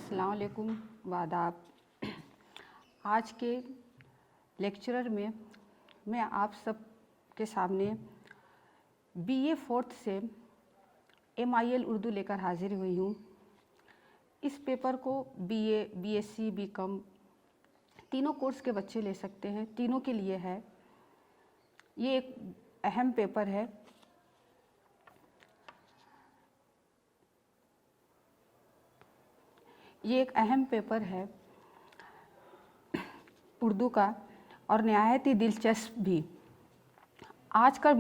अस्सलाम वालेकुम वादाब। आज के लेक्चरर में मैं आप सब के सामने बीए फोर्थ से MIL उर्दू लेकर हाजिर हुई हूँ। इस पेपर को बीए, बीएससी, बीकॉम तीनों कोर्स के बच्चे ले सकते हैं, तीनों के लिए है। ये एक अहम पेपर है। ये एक अहम पेपर है उर्दू का और नहायत ही दिलचस्प भी। आज का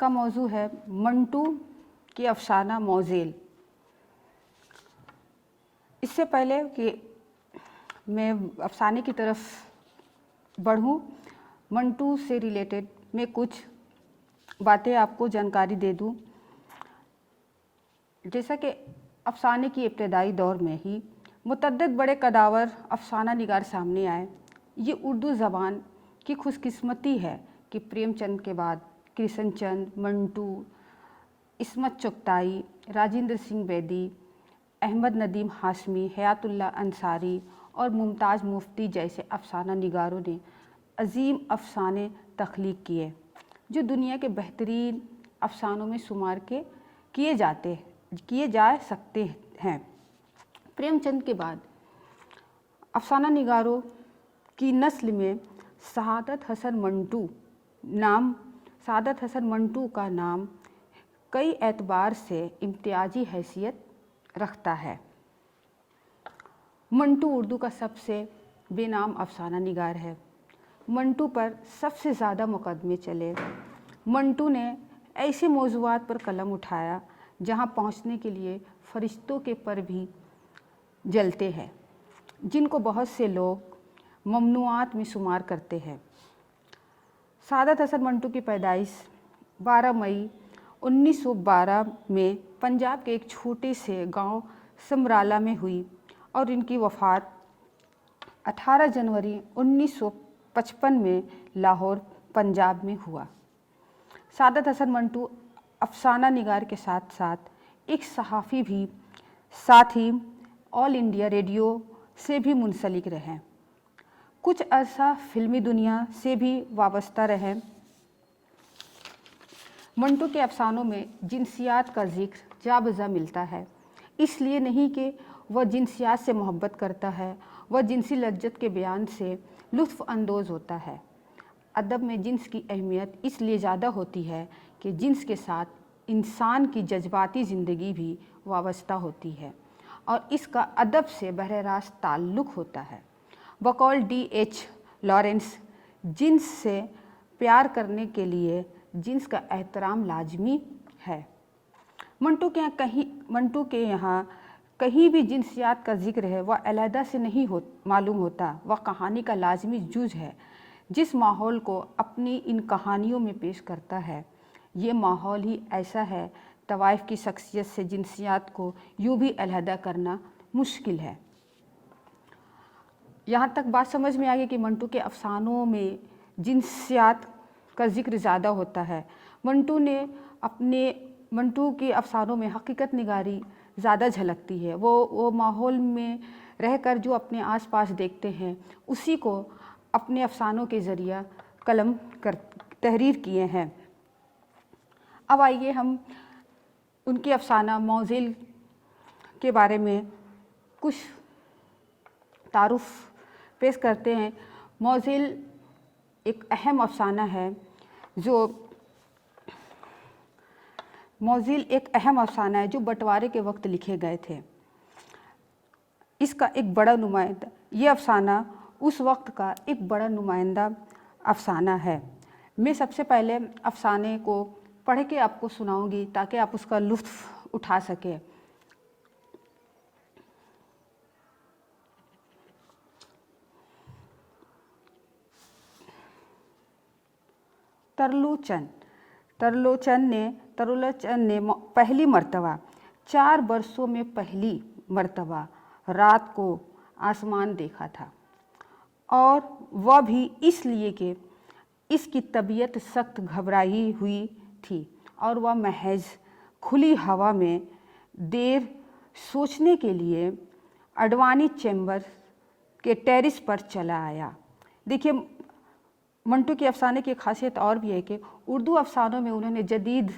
मौजू है मंटू की अफसाना मौज़ेल। इससे पहले कि मैं अफसाने की तरफ बढ़ूँ, मंटू से रिलेटेड मैं कुछ बातें आपको जानकारी दे दूँ। जैसा कि अफसाने की इब्तदाई दौर में ही मुतअद्दिद बड़े कदावर अफसाना निगार सामने आए। ये उर्दू ज़बान की खुशकिस्मती है कि प्रेमचंद के बाद कृष्णचंद, मंटू, इस्मत चुगताई, राजेंद्र सिंह बेदी, अहमद नदीम हाशमी, हयातुल्लाह अंसारी और मुमताज़ मुफ्ती जैसे अफसाना निगारों ने अजीम अफसाने तख्लीक किए जो दुनिया के बेहतरीन अफसानों में शुमार किए जा सकते हैं। प्रेमचंद के बाद अफसाना निगारों की नस्ल में सआदत हसन मंटू का नाम कई एतबार से इम्तियाजी हैसियत रखता है। मंटू उर्दू का सबसे बेनाम अफसाना निगार है। मंटू पर सबसे ज़्यादा मुकदमे चले। मंटू ने ऐसे मौज़ूआत पर कलम उठाया जहाँ पहुँचने के लिए फरिश्तों के पर भी जलते हैं, जिनको बहुत से लोग ममनुआत में शुमार करते हैं। सआदत हसन मंटू की पैदाइश 12 मई 1912 में पंजाब के एक छोटे से गांव समराला में हुई और इनकी वफ़ात 18 जनवरी 1955 में लाहौर, पंजाब में हुआ। सआदत हसन मंटू अफसाना निगार के साथ साथ एक सहाफ़ी भी, साथ ही ऑल इंडिया रेडियो से भी मुंसलिक रहे। कुछ अरसा फिल्मी दुनिया से भी वाबस्ता रहे। मंटू के अफसानों में जिनसियात का जिक्र जा बजा मिलता है। इसलिए नहीं कि वह जिनसियात से मोहब्बत करता है, वह जिनसी लज्जत के बयान से लुत्फ़ अंदोज़ होता है। अदब में जिन्स की अहमियत इसलिए ज़्यादा होती है कि जिन्स के साथ इंसान की जज्बाती ज़िंदगी भी वाबस्ता होती है और इसका अदब से बरह रास्त ताल्लुक़ होता है। बकौल D.H. लॉरेंस, जिन्स से प्यार करने के लिए जिन्स का एहतराम लाजमी है। मंटू के यहाँ कहीं भी जिनसियात का जिक्र है वह अलहदा से नहीं मालूम होता। वह कहानी का लाजमी जुज़ है। जिस माहौल को अपनी इन कहानियों में पेश करता है, ये माहौल ही ऐसा है, तवाइफ की शख्सियत से जिनसियात को यूँ भी अलहदा करना मुश्किल है। यहाँ तक बात समझ में आ गई कि मंटू के अफसानों में जिनसियात का जिक्र ज़्यादा होता है। मंटू के अफसानों में हकीकत निगारी ज़्यादा झलकती है। वो माहौल में रहकर जो अपने आसपास देखते हैं उसी को अपने अफसानों के ज़रिया तहरीर किए हैं। अब आइए हम उनके अफसाना मौज़ेल के बारे में कुछ तारुफ़ पेश करते हैं। मौज़ेल एक अहम अफसाना है जो बंटवारे के वक्त लिखे गए थे। इसका एक बड़ा नुमाइंदा, ये अफसाना उस वक्त का एक बड़ा नुमाइंदा अफसाना है। मैं सबसे पहले अफसाने को पढ़ के आपको सुनाऊंगी ताकि आप उसका लुत्फ़ उठा सकें। तर्लोचन ने पहली मर्तबा 4 बरसों में पहली मर्तबा रात को आसमान देखा था, और वह भी इसलिए कि इसकी तबीयत सख्त घबराई हुई थी और वह महज खुली हवा में देर सोचने के लिए अडवाणी चैम्बर के टेरिस पर चला आया। देखिए, मंटू के अफसाने की खासियत और भी है कि उर्दू अफसानों में उन्होंने जदीद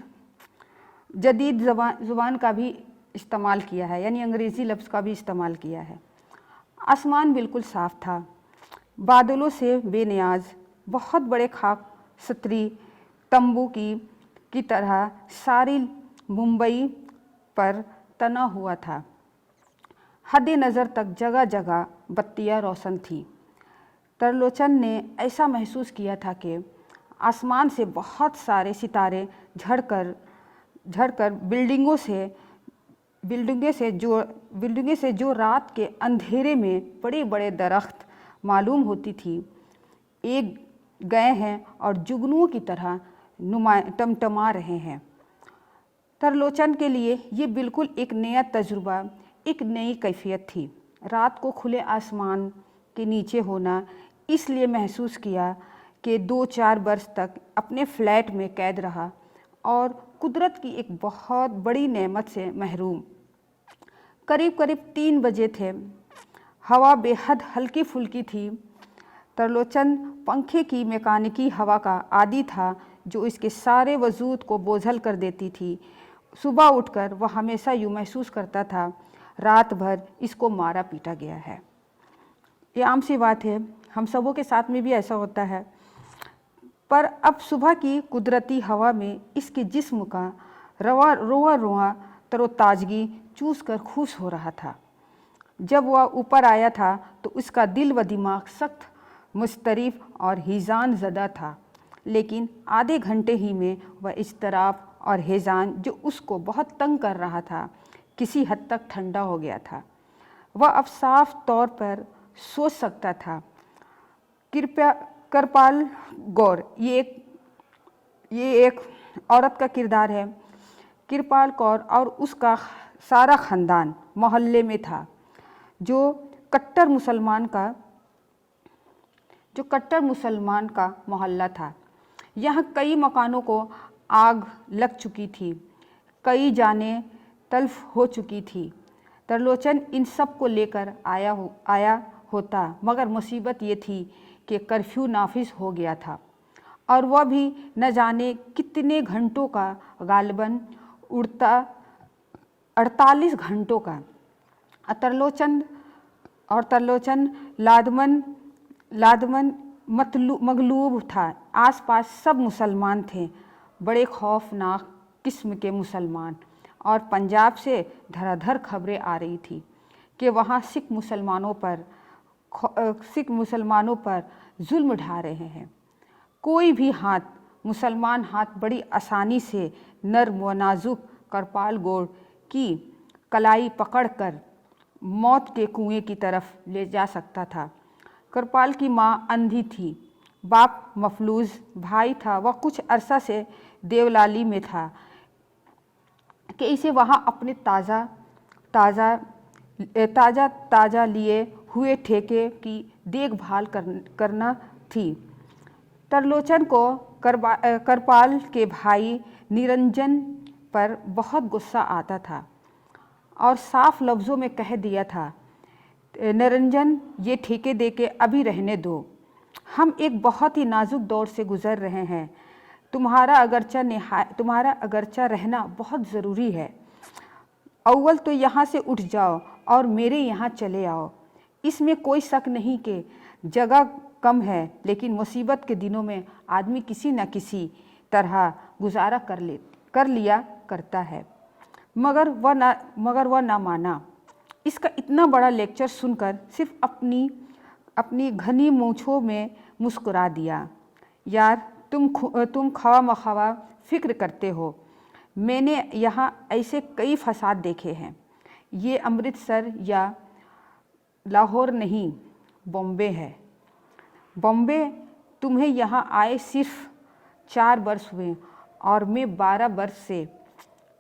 ज़ुबान का भी इस्तेमाल किया है, यानी अंग्रेज़ी लफ्ज़ का भी इस्तेमाल किया है। आसमान बिल्कुल साफ़ था, बादलों से बेनियाज, बहुत बड़े खाक छतरी तंबू की तरह सारी मुंबई पर तना हुआ था। हद नज़र तक जगह जगह बत्तियाँ रोशन थीं। तरलोचन ने ऐसा महसूस किया था कि आसमान से बहुत सारे सितारे झड़कर बिल्डिंगों से जो रात के अंधेरे में बड़े बड़े दरख्त मालूम होती थी, एक गए हैं और जुगनुओं की तरह टमटमा रहे हैं। तरलोचन के लिए ये बिल्कुल एक नया तजुर्बा, एक नई कैफियत थी। रात को खुले आसमान के नीचे होना इसलिए महसूस किया कि 2-4 वर्ष तक अपने फ्लैट में कैद रहा और कुदरत की एक बहुत बड़ी नेमत से महरूम। करीब 3 बजे थे। हवा बेहद हल्की फुल्की थी। तरलोचन पंखे की मैकेनिकी हवा का आदी था जो इसके सारे वजूद को बोझल कर देती थी। सुबह उठकर वह हमेशा यूँ महसूस करता था, रात भर इसको मारा पीटा गया है। ये आम सी बात है, हम सबों के साथ में भी ऐसा होता है। पर अब सुबह की कुदरती हवा में इसके जिस्म का रोआ तरोताजगी चूस कर खुश हो रहा था। जब वह ऊपर आया था तो उसका दिल व दिमाग सख्त मुस्तरिफ और हिजान ज़दा था, लेकिन आधे घंटे ही में वह इज़्तिराब और हिजान जो उसको बहुत तंग कर रहा था, किसी हद तक ठंडा हो गया था। वह अब साफ तौर पर सोच सकता था। कृपाल गौर, ये एक औरत का किरदार है। कृपाल कौर और उसका सारा ख़ानदान मोहल्ले में था, जो कट्टर मुसलमान का मोहल्ला था। यहाँ कई मकानों को आग लग चुकी थी, कई जानें तल्फ हो चुकी थी। तरलोचन इन सब को लेकर आया होता, मगर मुसीबत ये थी कि कर्फ्यू नाफिज हो गया था और वह भी न जाने कितने घंटों का, गालिबन 48 घंटों का। तरलोचन लादमन मगलूब था। आसपास सब मुसलमान थे, बड़े खौफनाक किस्म के मुसलमान, और पंजाब से धड़ाधड़ खबरें आ रही थी कि वहाँ सिख मुसलमानों पर जुल्म ढा रहे हैं। कोई भी मुसलमान हाथ बड़ी आसानी से नर्म व नाजुक कृपाल गौर की कलाई पकड़कर मौत के कुएं की तरफ ले जा सकता था। कृपाल की माँ अंधी थी, बाप मफलूज, भाई था वह कुछ अरसा से देवलाली में था कि इसे वहाँ अपने ताज़ा लिए हुए ठेके की देखभाल करना थी। तरलोचन को कृपाल के भाई निरंजन पर बहुत गुस्सा आता था और साफ लफ्ज़ों में कह दिया था, निरंजन, ये ठेके दे के अभी रहने दो, हम एक बहुत ही नाजुक दौर से गुज़र रहे हैं। तुम्हारा अगरचा रहना बहुत ज़रूरी है। अव्वल तो यहाँ से उठ जाओ और मेरे यहाँ चले आओ। इसमें कोई शक नहीं कि जगह कम है, लेकिन मुसीबत के दिनों में आदमी किसी न किसी तरह गुजारा कर लिया करता है। मगर वह ना माना। इसका इतना बड़ा लेक्चर सुनकर सिर्फ अपनी घनी मूँछों में मुस्कुरा दिया। यार, तुम खवा मखवा फ़िक्र करते हो। मैंने यहाँ ऐसे कई फसाद देखे हैं। ये अमृतसर या लाहौर नहीं, बॉम्बे है। बॉम्बे तुम्हें यहाँ आए सिर्फ 4 वर्ष हुए और मैं 12 वर्ष से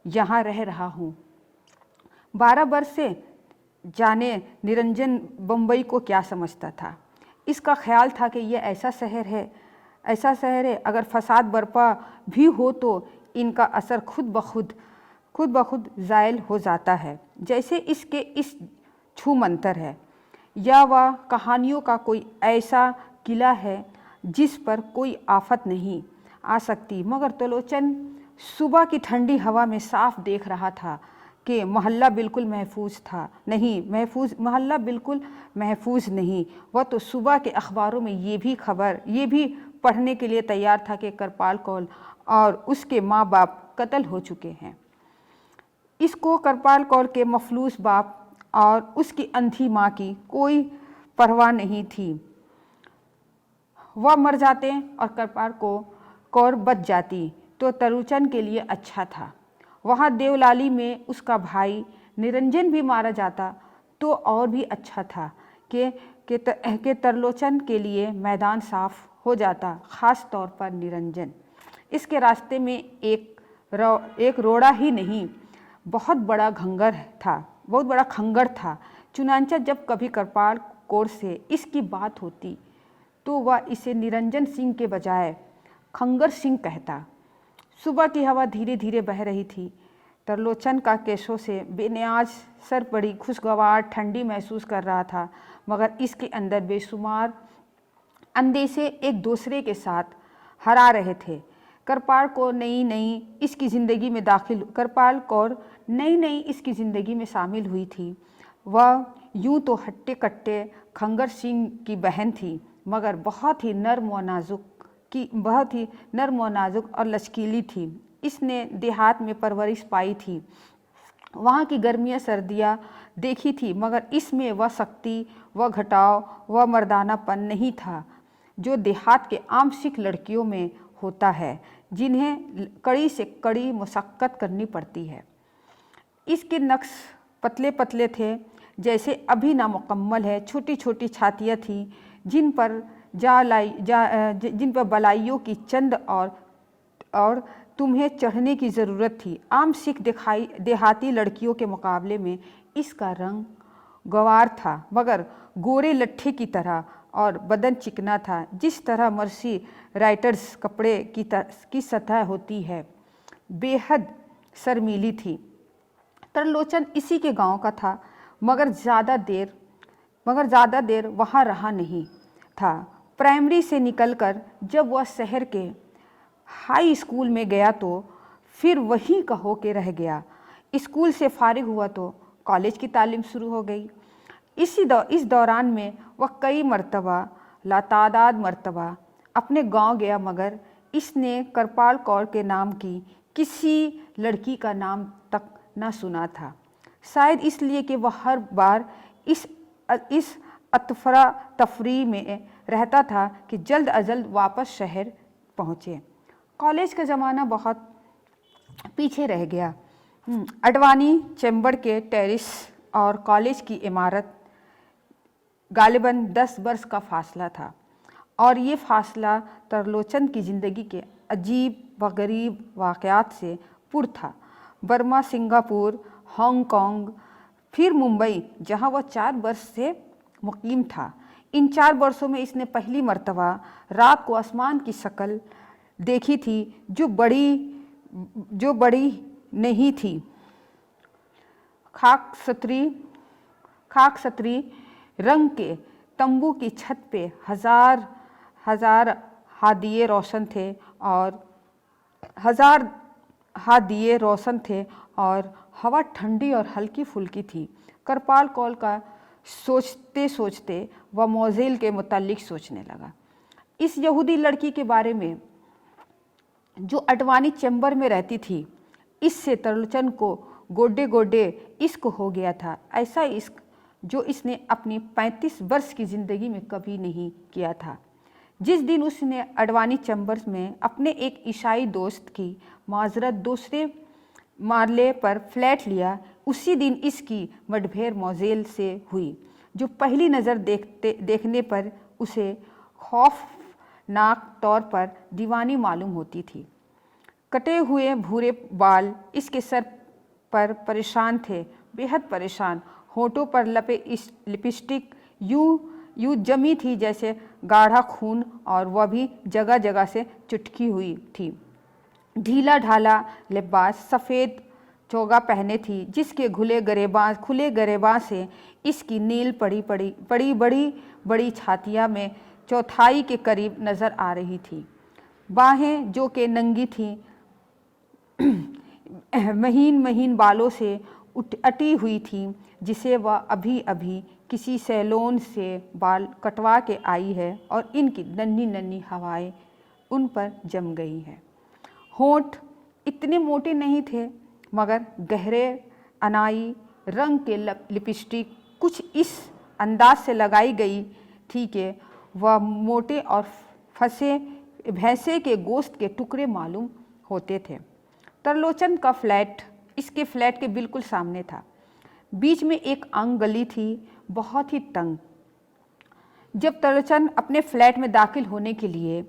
यहाँ रह रहा हूँ। 12 वर्ष से जाने निरंजन बम्बई को क्या समझता था। इसका ख्याल था कि यह ऐसा शहर है, अगर फसाद बरपा भी हो तो इनका असर खुद ब खुद खुद ब खुद ज़ायल हो जाता है, जैसे इसके इस छू मंतर है, या वह कहानियों का कोई ऐसा किला है जिस पर कोई आफत नहीं आ सकती। मगर त्रिलोचन सुबह की ठंडी हवा में साफ देख रहा था कि मोहल्ला बिल्कुल महफूज था नहीं, मोहल्ला बिल्कुल महफूज नहीं। वह तो सुबह के अखबारों में ये भी पढ़ने के लिए तैयार था कि कृपाल कौर और उसके माँ बाप कत्ल हो चुके हैं। इसको कृपाल कौर के मफलूस बाप और उसकी अंधी माँ की कोई परवाह नहीं थी। वह मर जाते और कृपाल कौर बच जाती तो त्रिलोचन के लिए अच्छा था। वहाँ देवलाली में उसका भाई निरंजन भी मारा जाता तो और भी अच्छा था कि त्रिलोचन के लिए मैदान साफ हो जाता, ख़ास तौर पर निरंजन। इसके रास्ते में एक रोड़ा ही नहीं, बहुत बड़ा खंगर था। चुनांचा जब कभी कृपाल कौर से इसकी बात होती तो वह इसे निरंजन सिंह के बजाय खंगर सिंह कहता। सुबह की हवा धीरे धीरे बह रही थी। त्रिलोचन का केशों से बेनियाज सर बड़ी खुशगवार ठंडी महसूस कर रहा था, मगर इसके अंदर बेशुमार अंदेशे एक दूसरे के साथ हरा रहे थे। कृपाल कौर नई नई इसकी ज़िंदगी में शामिल हुई थी। वह यूं तो हट्टे कट्टे खंगर सिंह की बहन थी, मगर बहुत ही नर्म व नाजुक और लचकीली थी। इसने देहात में परवरिश पाई थी, वहाँ की गर्मियाँ सर्दियाँ देखी थी, मगर इसमें वह शक्ति, वह घटाव, वह मर्दानापन नहीं था जो देहात के आम सिख लड़कियों में होता है, जिन्हें कड़ी से कड़ी मशक्क़त करनी पड़ती है। इसके नक्श पतले पतले थे, जैसे अभी नामुकम्मल है। छोटी छोटी छातियाँ थीं जिन पर बलाइयों की चंद और तुम्हें चढ़ने की ज़रूरत थी। आम सिख देहाती लड़कियों के मुकाबले में इसका रंग गवार था, मगर गोरे लट्ठे की तरह, और बदन चिकना था, जिस तरह मर्सी राइटर्स कपड़े की सतह होती है। बेहद शर्मीली थी। त्रिलोचन इसी के गांव का था, मगर ज़्यादा देर वहाँ रहा नहीं था। प्राइमरी से निकलकर जब वह शहर के हाई स्कूल में गया तो फिर वहीं का होके रह गया। स्कूल से फारिग हुआ तो कॉलेज की तालीम शुरू हो गई। इस दौरान में वह कई लातादाद मरतबा अपने गांव गया, मगर इसने कृपाल कौर के नाम की किसी लड़की का नाम तक न सुना था। शायद इसलिए कि वह हर बार इस अतफरा तफरी में रहता था कि जल्द अज जल्द वापस शहर पहुँचे। कॉलेज का ज़माना बहुत पीछे रह गया। अडवाणी चैम्बर के टेरिस और कॉलेज की इमारत गालिबन 10 वर्ष का फासला था, और ये फासला त्रिलोचन की ज़िंदगी के अजीब व गरीब वाक़यात से पुर था। बर्मा, सिंगापुर, हांगकांग, फिर मुंबई, जहाँ वह 4 वर्ष से मुकीम था। इन 4 वर्षों में इसने पहली मर्तबा रात को आसमान की शक्ल देखी थी जो बड़ी नहीं थी। खाक सतरी रंग के तंबू की छत पे हजार हादिये रोशन थे और हवा ठंडी और हल्की फुल्की थी। कृपाल कौर का सोचते सोचते वह मोज़ेल के मुतालिक सोचने लगा। इस यहूदी लड़की के बारे में जो अडवाणी चैम्बर में रहती थी, इससे त्रिलोचन को गोडे इश्क हो गया था। ऐसा इश्क जो इसने अपनी 35 वर्ष की ज़िंदगी में कभी नहीं किया था। जिस दिन उसने अडवाणी चैम्बर्स में अपने एक ईसाई दोस्त की माजरत दूसरे मार्ले पर फ्लैट लिया, उसी दिन इसकी मुठभेड़ मोज़ेल से हुई, जो पहली नज़र देखने पर उसे खौफनाक तौर पर दीवानी मालूम होती थी। कटे हुए भूरे बाल इसके सर पर परेशान थे, बेहद परेशान। होठों पर लपे लिपस्टिक यूं जमी थी जैसे गाढ़ा खून, और वह भी जगह जगह से चुटकी हुई थी। ढीला ढाला लिबास, सफ़ेद चोगा पहने थी, जिसके खुले गरेबां से इसकी नील बड़ी बड़ी छातियाँ में चौथाई के करीब नज़र आ रही थी। बाहें जो कि नंगी थीं, महीन बालों से अटी हुई थी, जिसे वह अभी अभी किसी सैलून से बाल कटवा के आई है, और इनकी नन्ही हवाएं उन पर जम गई हैं। होंठ इतने मोटे नहीं थे, मगर गहरे अनाई रंग के लिपस्टिक कुछ इस अंदाज से लगाई गई थी कि वह मोटे और फंसे भैंसे के गोश्त के टुकड़े मालूम होते थे। तरलोचन का फ्लैट इसके फ्लैट के बिल्कुल सामने था। बीच में एक अंग गली थी, बहुत ही तंग। जब तरलोचन अपने फ्लैट में दाखिल होने के लिए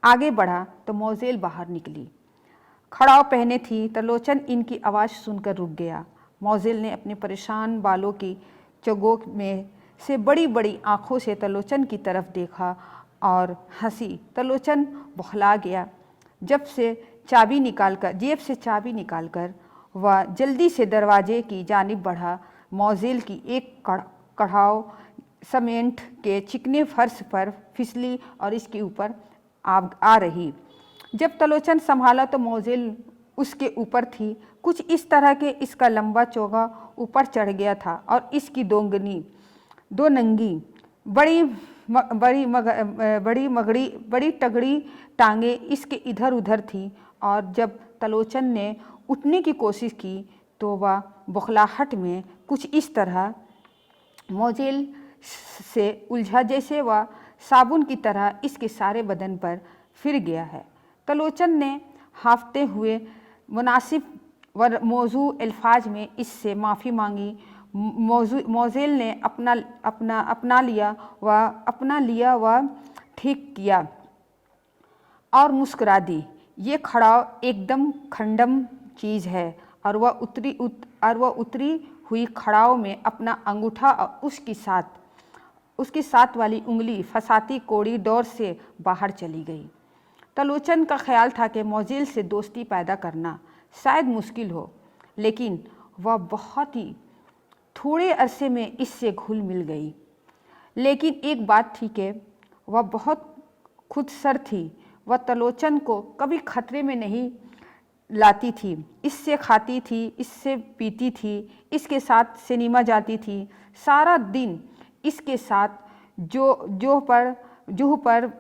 आगे बढ़ा तो मोज़ेल बाहर निकली। खड़ाव पहने थी। तरलोचन इनकी आवाज़ सुनकर रुक गया। मोज़ेल ने अपने परेशान बालों की चगोक में से बड़ी बड़ी आँखों से तरलोचन की तरफ देखा और हंसी। तरलोचन बौखला गया। जेब से चाबी निकालकर वह जल्दी से दरवाजे की जानिब बढ़ा। मोज़ेल की एक कढ़ाव सीमेंट के चिकने फर्श पर फिसली और इसके ऊपर आ रही। जब तरलोचन संभाला तो मोज़ेल उसके ऊपर थी। कुछ इस तरह के इसका लंबा चोगा ऊपर चढ़ गया था और इसकी दो नंगी बड़ी तगड़ी टांगे इसके इधर उधर थी। और जब तरलोचन ने उठने की कोशिश की तो वह बौखलाहट में कुछ इस तरह मोज़ेल से उलझा जैसे वह साबुन की तरह इसके सारे बदन पर फिर गया है। तरलोचन ने हांफते हुए मुनासिब व मौजू अल्फाज में इससे माफ़ी मांगी। मोज़ेल ने अपना लिया व ठीक किया और मुस्कुरा दी। ये खड़ाव एकदम खंडम चीज़ है। और वह उतरी हुई खड़ाव में अपना अंगूठा और उसकी साथ वाली उंगली फंसाती कॉरिडोर से बाहर चली गई। तरलोचन का ख्याल था कि मोज़ेल से दोस्ती पैदा करना शायद मुश्किल हो, लेकिन वह बहुत ही थोड़े अरसे में इससे घुल मिल गई। लेकिन एक बात थी कि वह बहुत खुदसर थी। वह तरलोचन को कभी खतरे में नहीं लाती थी। इससे खाती थी, इससे पीती थी, इसके साथ सिनेमा जाती थी, सारा दिन इसके साथ जूह पर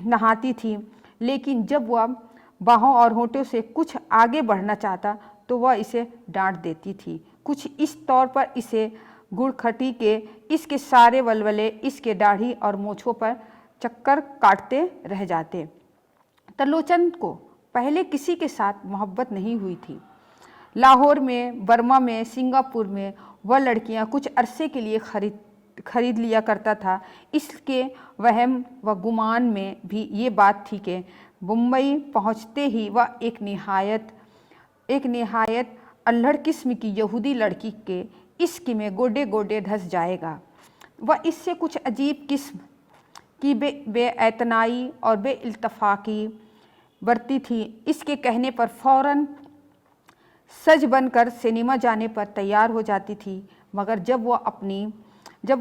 नहाती थी। लेकिन जब वह बाहों और होठों से कुछ आगे बढ़ना चाहता तो वह इसे डांट देती थी। कुछ इस तौर पर इसे गुड़खटी के इसके सारे वल्वले इसके दाढ़ी और मूँछों पर चक्कर काटते रह जाते। तरलोचन को पहले किसी के साथ मोहब्बत नहीं हुई थी। लाहौर में, बर्मा में, सिंगापुर में वह लड़कियां कुछ अरसे के लिए खरीद लिया करता था। इसके वहम व गुमान में भी ये बात थी कि मुंबई पहुंचते ही वह एक निहायत अल्हड़ किस्म की यहूदी लड़की के इश्क में गोडे गोडे धंस जाएगा। वह इससे कुछ अजीब किस्म की बेएतनाई और बेइल्तफ़ाक़ी बरती थी। इसके कहने पर फ़ौरन सज बनकर सिनेमा जाने पर तैयार हो जाती थी। मगर जब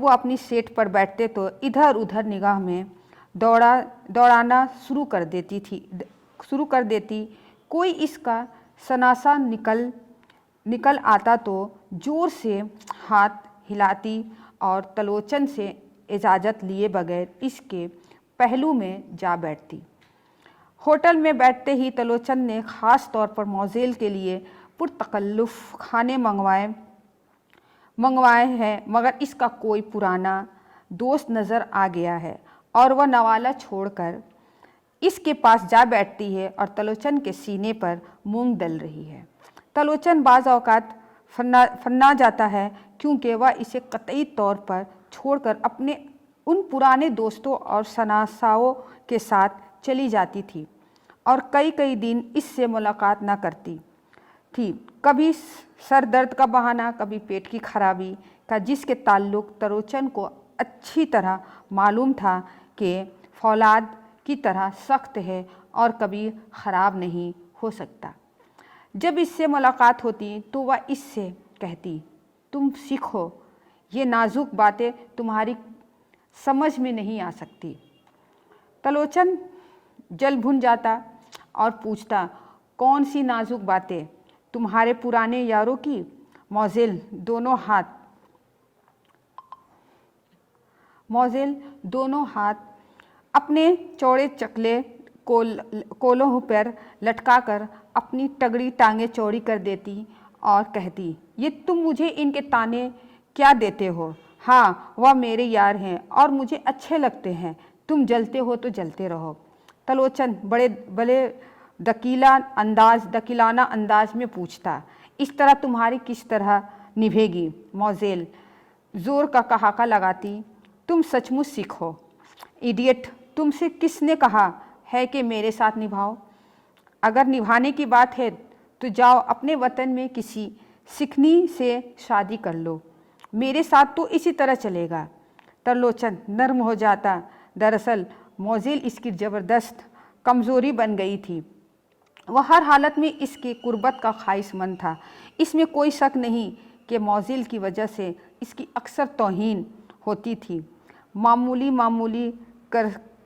वो अपनी सीट पर बैठते तो इधर उधर निगाह में दौड़ाना शुरू कर देती। कोई इसका सनासा निकल आता तो ज़ोर से हाथ हिलाती और तरलोचन से इजाज़त लिए बगैर इसके पहलू में जा बैठती। होटल में बैठते ही तरलोचन ने ख़ास तौर पर मोज़ेल के लिए पुरतकल्लुफ़ खाने मंगवाए हैं, मगर इसका कोई पुराना दोस्त नज़र आ गया है और वह नवाला छोड़कर इसके पास जा बैठती है और तरलोचन के सीने पर मूंग दल रही है। तरलोचन बाज़ औक़ात फन्ना जाता है, क्योंकि वह इसे कतई तौर पर छोड़कर अपने उन पुराने दोस्तों और सनासाओं के साथ चली जाती थी और कई दिन इससे मुलाकात न करती थी। कभी सर दर्द का बहाना, कभी पेट की खराबी का, जिसके ताल्लुक़ तरलोचन को अच्छी तरह मालूम था कि फौलाद की तरह सख्त है और कभी ख़राब नहीं हो सकता। जब इससे मुलाकात होती तो वह इससे कहती, तुम सीखो, ये नाजुक बातें तुम्हारी समझ में नहीं आ सकती। तलोचन जल भुन जाता और पूछता, कौन सी नाजुक बातें? तुम्हारे पुराने यारों की? मौज़ेल दोनों हाथ अपने चौड़े चकले कोलों पर लटकाकर अपनी तगड़ी टांगें चौड़ी कर देती और कहती, ये तुम मुझे इनके ताने क्या देते हो? हाँ, वह मेरे यार हैं और मुझे अच्छे लगते हैं। तुम जलते हो तो जलते रहो। तलोचन बड़े दकीलाना अंदाज में पूछता, इस तरह तुम्हारी किस तरह निभेगी? मौज़ेल जोर का कहाका लगाती, तुम सचमुच सीखो। इडियट, तुमसे किसने कहा है कि मेरे साथ निभाओ? अगर निभाने की बात है तो जाओ अपने वतन में किसी सिखनी से शादी कर लो। मेरे साथ तो इसी तरह चलेगा। तलोचन नर्म हो जाता। दरअसल मौज़ेल इसकी ज़बरदस्त कमज़ोरी बन गई थी। वह हर हालत में इसके कुर्बत का ख्वाहिशमंद था। इसमें कोई शक नहीं कि मौज़ेल की वजह से इसकी अक्सर तौहीन होती थी। मामूली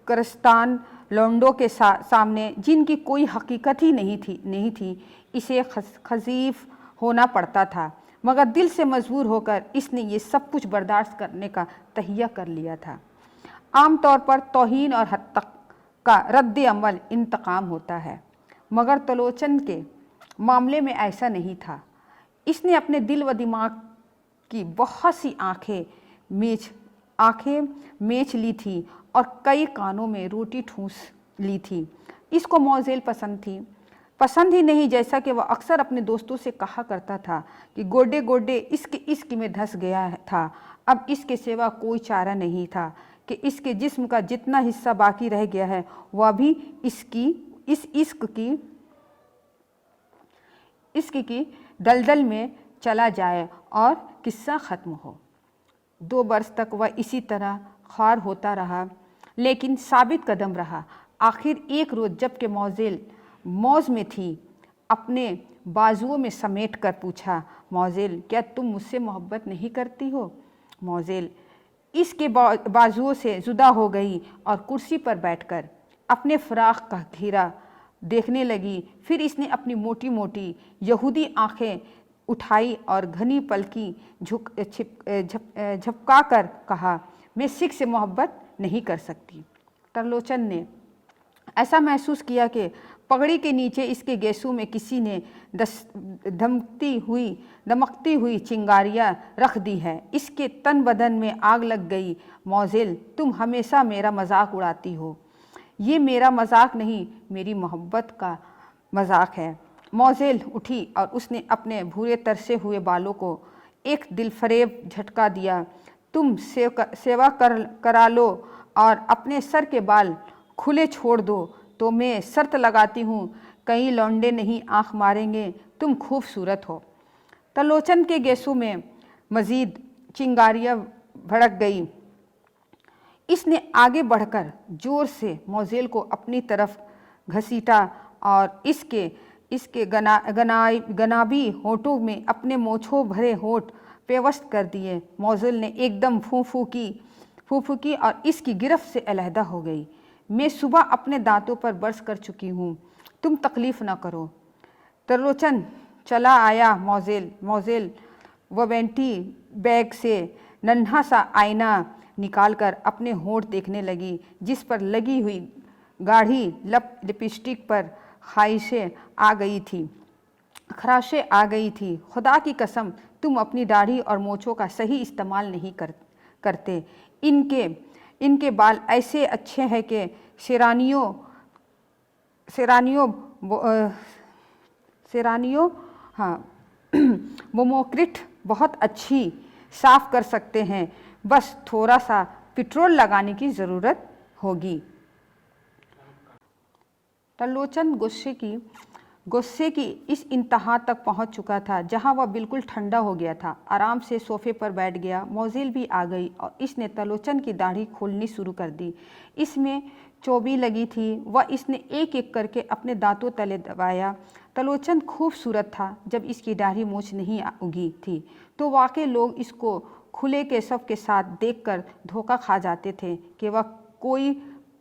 करस्तान लौंडों के सामने, जिनकी कोई हकीकत ही नहीं थी, इसे खजीफ होना पड़ता था, मगर दिल से मजबूर होकर इसने ये सब कुछ बर्दाश्त करने का तहिया कर लिया था। आमतौर पर तौहीन और हद तक का रद्द अमल इंतकाम होता है, मगर तलोचन के मामले में ऐसा नहीं था। इसने अपने दिल व दिमाग की बहुत सी आँखें मेच ली थी और कई कानों में रोटी ठूंस ली थी। इसको मौज़ेल पसंद ही नहीं, जैसा कि वह अक्सर अपने दोस्तों से कहा करता था कि गोडे गोडे इसके इश्क में धंस गया था। अब इसके सिवा कोई चारा नहीं था कि इसके जिस्म का जितना हिस्सा बाकी रह गया है वह भी इस इश्क की दलदल में चला जाए और किस्सा ख़त्म हो। 2 बरस तक वह इसी तरह ख्वार होता रहा, लेकिन साबित कदम रहा। आखिर एक रोज़ जबकि मौज़ेल मौज में थी, अपने बाजुओं में समेट कर पूछा, मौज़ेल, क्या तुम मुझसे मोहब्बत नहीं करती हो? मौज़ेल इसके बाजुओं से जुदा हो गई और कुर्सी पर बैठकर अपने फ़राख का घेरा देखने लगी। फिर इसने अपनी मोटी मोटी यहूदी आँखें उठाई और घनी पलकी झपका कर कहा, मैं सिख से मोहब्बत नहीं कर सकती। तरलोचन ने ऐसा महसूस किया कि पगड़ी के नीचे इसके गेसू में किसी ने दमकती हुई चिंगारियाँ रख दी है। इसके तन बदन में आग लग गई। मौज़ेल, तुम हमेशा मेरा मजाक उड़ाती हो। ये मेरा मजाक नहीं, मेरी मोहब्बत का मजाक है। मौज़ेल उठी और उसने अपने भूरे तरसे हुए बालों को एक दिलफरेब झटका दिया। तुम सेवा करा लो और अपने सर के बाल खुले छोड़ दो तो मैं शर्त लगाती हूँ कई लौंडे नहीं आँख मारेंगे। तुम खूबसूरत हो। तलोचन के गेसों में मज़ीद चिंगारियाँ भड़क गई। इसने आगे बढ़कर जोर से मौज़ेल को अपनी तरफ घसीटा और इसके गनाबी होठों में अपने मोछों भरे होठ पेवस्त कर दिए। मौज़ेल ने एकदम फूं फूकी और इसकी गिरफ्त से अलहदा हो गई। मैं सुबह अपने दांतों पर बरस कर चुकी हूँ, तुम तकलीफ़ न करो। तरलोचन चला आया। मौज़ेल ववेंटी बैग से नन्हा सा आईना निकालकर अपने होंठ देखने लगी, जिस पर लगी हुई गाढ़ी लिपस्टिक पर ख़राशें आ गई थी। खुदा की कसम, तुम अपनी दाढ़ी और मोछों का सही इस्तेमाल नहीं करते। इनके बाल ऐसे अच्छे हैं कि शेरानियों बोमोक्रिट बहुत अच्छी साफ़ कर सकते हैं। बस थोड़ा सा पेट्रोल लगाने की ज़रूरत होगी। तरलोचन गुस्से की इस इंतहा तक पहुंच चुका था जहां वह बिल्कुल ठंडा हो गया था। आराम से सोफे पर बैठ गया। मौज़ेल भी आ गई और इसने तरलोचन की दाढ़ी खोलनी शुरू कर दी। इसमें चोबी लगी थी वह इसने एक एक करके अपने दांतों तले दबाया। तलोचन खूबसूरत था। जब इसकी दाढ़ी मूछ नहीं उगी थी तो वाकई लोग इसको खुले केशव के साथ देखकर धोखा खा जाते थे कि वह कोई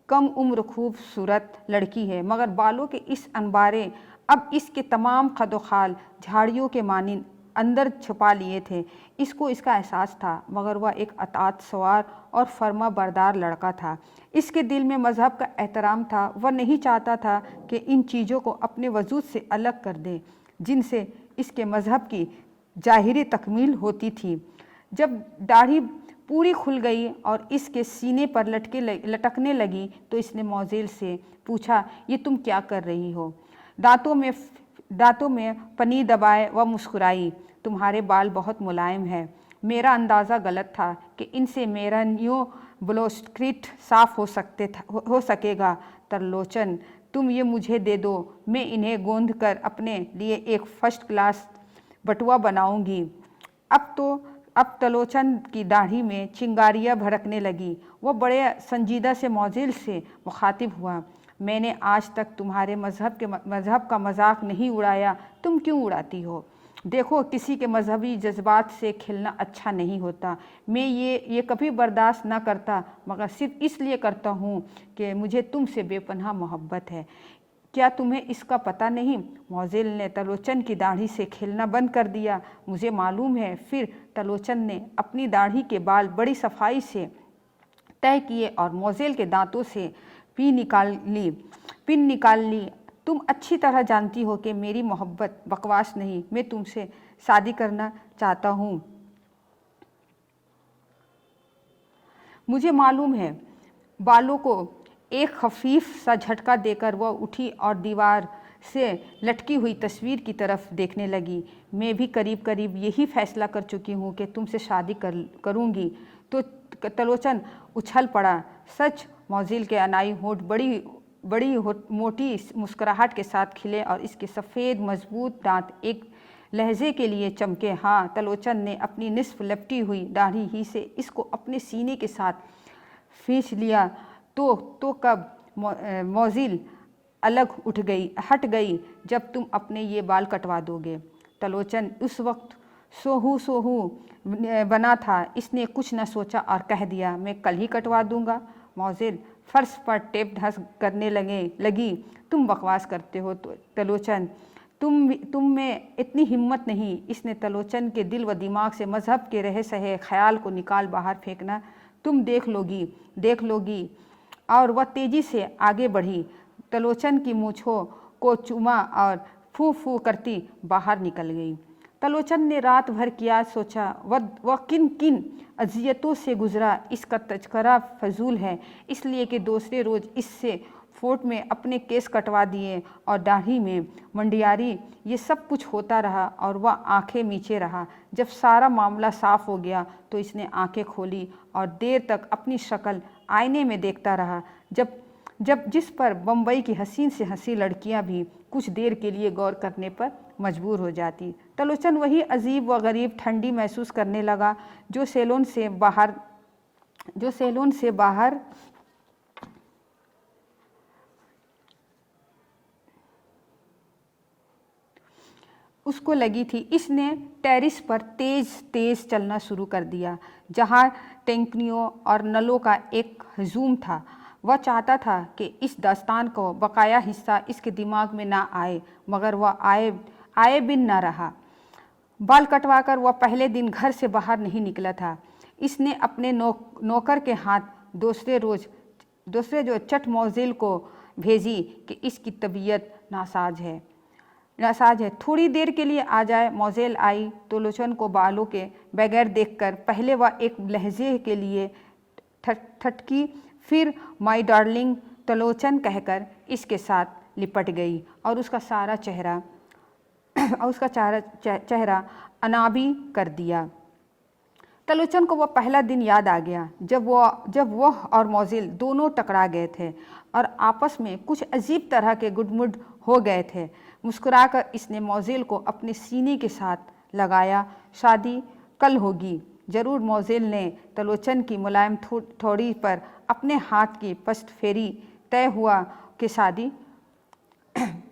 कम उम्र खूबसूरत लड़की है, मगर बालों के इस अंबारे अब इसके तमाम खदोखाल झाड़ियों के मानिंद अंदर छुपा लिए थे। इसको इसका एहसास था, मगर वह एक अतात सवार और फर्मा बरदार लड़का था। इसके दिल में मज़हब का एहतराम था। वह नहीं चाहता था कि इन चीज़ों को अपने वजूद से अलग कर दे जिनसे इसके मज़हब की ज़ाहिरी तकमील होती थी। जब दाढ़ी पूरी खुल गई और इसके सीने पर लटकने लगी तो इसने मोज़ेल से पूछा, ये तुम क्या कर रही हो? दांतों में पनी दबाए वह मुस्कुराई, तुम्हारे बाल बहुत मुलायम है। मेरा अंदाज़ा गलत था कि इनसे मेरा न्यू ब्लोस्क्रिट साफ हो सकेगा। तरलोचन, तुम ये मुझे दे दो, मैं इन्हें गोंद कर अपने लिए एक फर्स्ट क्लास बटुआ बनाऊंगी। अब तलोचन की दाढ़ी में चिंगारियाँ भड़कने लगी। वह बड़े संजीदा से मोज़ेल से मुखातिब हुआ, मैंने आज तक तुम्हारे मज़हब का मजाक नहीं उड़ाया, तुम क्यों उड़ाती हो? देखो, किसी के मजहबी जज्बात से खिलना अच्छा नहीं होता। मैं ये कभी बर्दाश्त ना करता, मगर सिर्फ इसलिए करता हूँ कि मुझे तुमसे बेपनाह मोहब्बत है। क्या तुम्हें इसका पता नहीं? मोज़ेल ने तलोचन की दाढ़ी से खेलना बंद कर दिया। मुझे मालूम है। फिर तलोचन ने अपनी दाढ़ी के बाल बड़ी सफाई से तय किए और मोज़ेल के दांतों से पिन निकाल ली। तुम अच्छी तरह जानती हो कि मेरी मोहब्बत बकवास नहीं, मैं तुमसे शादी करना चाहता हूँ। मुझे मालूम है। बालों को एक खफीफ सा झटका देकर वह उठी और दीवार से लटकी हुई तस्वीर की तरफ देखने लगी। मैं भी करीब करीब यही फैसला कर चुकी हूँ कि तुमसे शादी करूँगी। तो तलोचन उछल पड़ा। सच? मोज़ेल के अनाई होंठ बड़ी मोटी मुस्कुराहट के साथ खिले और इसके सफ़ेद मजबूत दांत एक लहजे के लिए चमके। हाँ। तलोचन ने अपनी निस्फ लपटी हुई दाढ़ी ही से इसको अपने सीने के साथ खींच लिया। तो कब मोज़ेल हट गई जब तुम अपने ये बाल कटवा दोगे। तलोचन उस वक्त सोहू बना था। इसने कुछ न सोचा और कह दिया, मैं कल ही कटवा दूंगा। मोज़ेल फर्श पर टेप धस करने लगी। तुम बकवास करते हो तलोचन, तुम में इतनी हिम्मत नहीं। इसने तलोचन के दिल व दिमाग से मज़हब के रहे सहे ख्याल को निकाल बाहर फेंकना। तुम देख लोगी। और वह तेज़ी से आगे बढ़ी, तलोचन की मूँछों को चूमा और फू फू करती बाहर निकल गई। तलोचन ने रात भर क्या सोचा, वह किन अजियतों से गुजरा, इसका तज़किरा फजूल है, इसलिए कि दूसरे रोज़ इससे फोर्ट में अपने केस कटवा दिए और दाढ़ी में मंडियारी। ये सब कुछ होता रहा और वह आंखें मीचे रहा। जब सारा मामला साफ हो गया तो इसने आंखें खोली और देर तक अपनी शक्ल आईने में देखता रहा, जिस पर बम्बई की हसीन से हसीन लड़कियां भी कुछ देर के लिए गौर करने पर मजबूर हो जाती। तलोचन वही अजीब व गरीब ठंडी महसूस करने लगा जो सैलून से बाहर उसको लगी थी। इसने टेरिस पर तेज चलना शुरू कर दिया, जहाँ टैंकियों और नलों का एक हजूम था। वह चाहता था कि इस दास्तान को बकाया हिस्सा इसके दिमाग में ना आए, मगर वह आए बिन ना रहा। बाल कटवाकर वह पहले दिन घर से बाहर नहीं निकला था। इसने अपने नौकर के हाथ दूसरे रोज चट मोज़ेल को भेजी कि इसकी तबीयत नासाज है, थोड़ी देर के लिए आ जाए। मोज़ेल आई। तलोचन को बालों के बगैर देखकर पहले वह एक लहजे के लिए ठटकी, फिर माय डार्लिंग तलोचन कहकर इसके साथ लिपट गई और उसका चेहरा अनाबी कर दिया। तलोचन को वह पहला दिन याद आ गया जब वह और मोज़ेल दोनों टकरा गए थे और आपस में कुछ अजीब तरह के गुडमुड हो गए थे। मुस्कुराकर इसने मोज़ेल को अपने सीने के साथ लगाया। शादी कल होगी ज़रूर। मोज़ेल ने तलोचन की मुलायम ठोड़ी पर अपने हाथ की पस्त फेरी तय हुआ कि शादी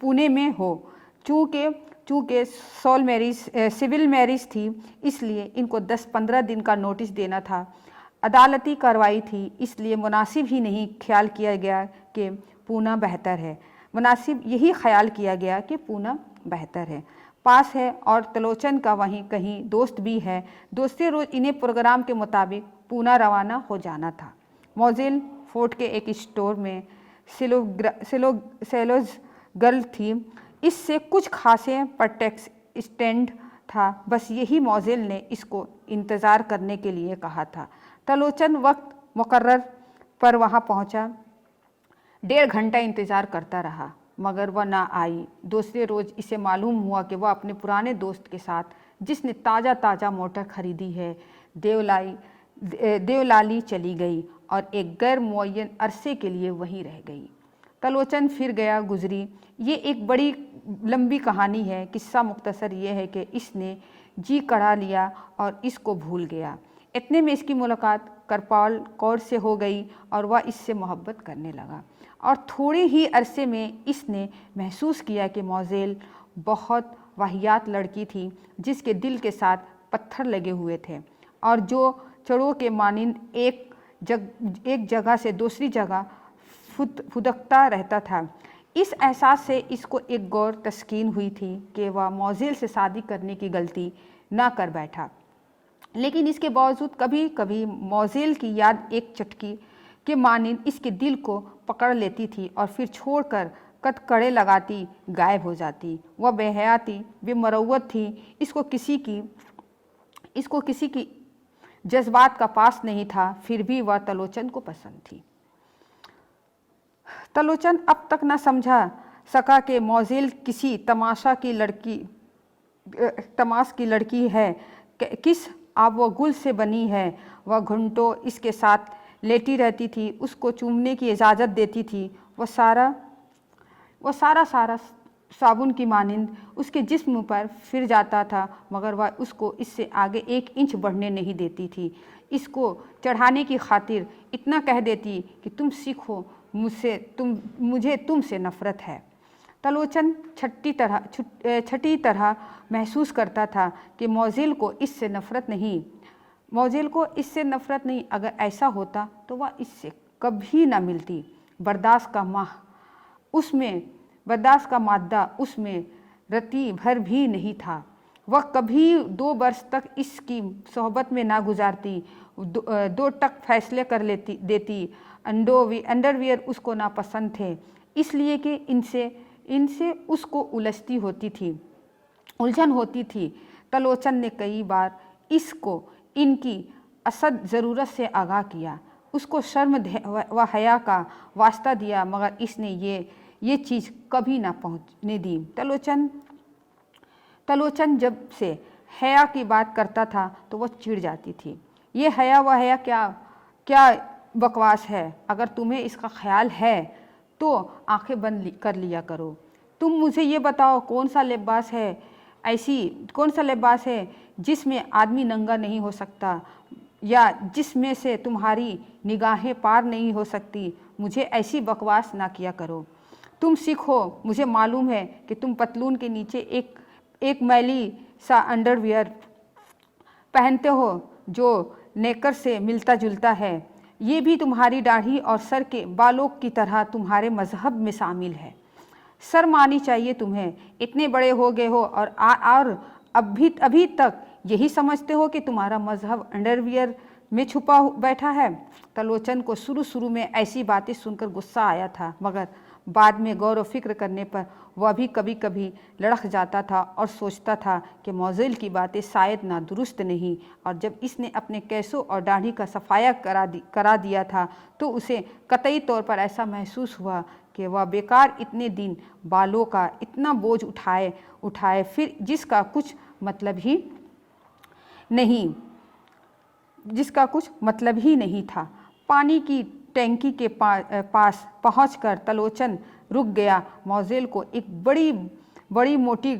पुणे में हो। चूँकि सिविल मैरिज थी, इसलिए इनको 10-15 दिन का नोटिस देना था। अदालती कार्रवाई थी, इसलिए मुनासिब ही नहीं ख्याल किया गया कि पूना बेहतर है। मुनासिब यही ख्याल किया गया कि पूना बेहतर है, पास है और त्रिलोचन का वहीं कहीं दोस्त भी है। दूसरे रोज़ इन्हें प्रोग्राम के मुताबिक पूना रवाना हो जाना था। मोज़ेल फोर्ट के एक स्टोर में सेलोज गर्ल थी। इससे कुछ खासे पर टैक्स स्टैंड था। बस यही मोज़ेल ने इसको इंतज़ार करने के लिए कहा था। त्रिलोचन वक्त मुकर्रर पर वहाँ पहुँचा। 1.5 घंटा इंतज़ार करता रहा, मगर वह ना आई। दूसरे रोज़ इसे मालूम हुआ कि वह अपने पुराने दोस्त के साथ, जिसने ताज़ा मोटर खरीदी है, देवलाली चली गई और एक गैर मुअय्यन अरसे के लिए वहीं रह गई। त्रिलोचन फिर गया गुजरी। ये एक बड़ी लंबी कहानी है। किस्सा मुख्तसर ये है कि इसने जी कढ़ा लिया और इसको भूल गया। इतने में इसकी मुलाकात करपाल कौर से हो गई और वह इससे मोहब्बत करने लगा। और थोड़े ही अरसे में इसने महसूस किया कि मोज़ेल बहुत वाहियात लड़की थी, जिसके दिल के साथ पत्थर लगे हुए थे और जो चढ़ों के मानिंद एक जगह से दूसरी जगह फुदकता रहता था। इस एहसास से इसको एक गौर तस्कीन हुई थी कि वह मोज़ेल से शादी करने की गलती ना कर बैठा। लेकिन इसके बावजूद कभी कभी मोज़ेल की याद एक चटकी के मानिंद इसके दिल को पकड़ लेती थी और फिर छोड़कर कड़े लगाती गायब हो जाती। वह बेहया थी, बेमरौवत थी। इसको किसी की जज्बात का पास नहीं था। फिर भी वह त्रिलोचन को पसंद थी। त्रिलोचन अब तक न समझा सका कि मोज़ेल किसी तमाश की लड़की है, किस आबोगुल से बनी है। वह घंटों इसके साथ लेटी रहती थी, उसको चूमने की इजाज़त देती थी। वह सारा साबुन की मानिंद उसके जिस्म पर फिर जाता था, मगर वह उसको इससे आगे 1 इंच बढ़ने नहीं देती थी। इसको चढ़ाने की खातिर इतना कह देती कि तुम सीखो मुझे तुमसे नफ़रत है। त्रिलोचन छठी तरह महसूस करता था कि मोज़ेल को इससे नफ़रत नहीं। अगर ऐसा होता तो वह इससे कभी ना मिलती। बर्दाश्त का मादा उसमें रत्ती भर भी नहीं था। वह कभी 2 वर्ष तक इसकी सोहबत में ना गुजारती। 2 टक फैसले कर देती। अंडरवियर उसको नापसंद थे, इसलिए कि इनसे उसको उलझन होती थी। त्रिलोचन ने कई बार इसको इनकी असद ज़रूरत से आगाह किया, उसको शर्म व हया का वास्ता दिया, मगर इसने ये चीज़ कभी ना पहुँचने दी। त्रिलोचन जब से हया की बात करता था तो वह चिढ़ जाती थी। ये हया क्या बकवास है। अगर तुम्हें इसका ख्याल है तो आंखें बंद कर लिया करो। तुम मुझे ये बताओ, कौन सा लिबास है जिसमें आदमी नंगा नहीं हो सकता, या जिसमें से तुम्हारी निगाहें पार नहीं हो सकती। मुझे ऐसी बकवास ना किया करो। तुम सीखो। मुझे मालूम है कि तुम पतलून के नीचे एक मैली सा अंडरवियर पहनते हो जो नेकर से मिलता जुलता है। ये भी तुम्हारी दाढ़ी और सर के बालों की तरह तुम्हारे मजहब में शामिल है। शर्म आनी चाहिए तुम्हें। इतने बड़े हो गए हो और अभी तक यही समझते हो कि तुम्हारा मजहब अंडरवियर में छुपा बैठा है। त्रिलोचन को शुरू में ऐसी बातें सुनकर गुस्सा आया था, मगर बाद में गौर व फिक्र करने पर वह भी कभी कभी लड़ख जाता था और सोचता था कि मोज़ेल की बातें शायद ना दुरुस्त नहीं। और जब इसने अपने केसों और दाढ़ी का सफाया करा दिया था तो उसे कतई तौर पर ऐसा महसूस हुआ कि वह बेकार इतने दिन बालों का इतना बोझ उठाए फिर जिसका कुछ मतलब ही नहीं था। पानी की टैंकी के पास पहुंचकर त्रिलोचन रुक गया। मोज़ेल को एक बड़ी मोटी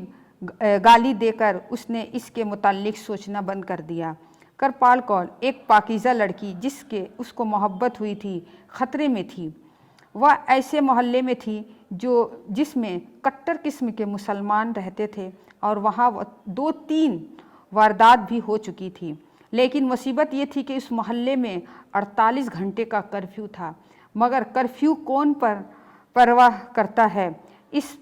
गाली देकर उसने इसके मुताल्लिक सोचना बंद कर दिया। करपाल कौर, एक पाकीज़ा लड़की जिसके उसको मोहब्बत हुई थी, खतरे में थी। वह ऐसे मोहल्ले में थी जिसमें कट्टर किस्म के मुसलमान रहते थे और वहाँ 2-3 वारदात भी हो चुकी थी। लेकिन मुसीबत ये थी कि इस मोहल्ले में 48 घंटे का कर्फ्यू था, मगर कर्फ्यू कौन परवाह करता है। इस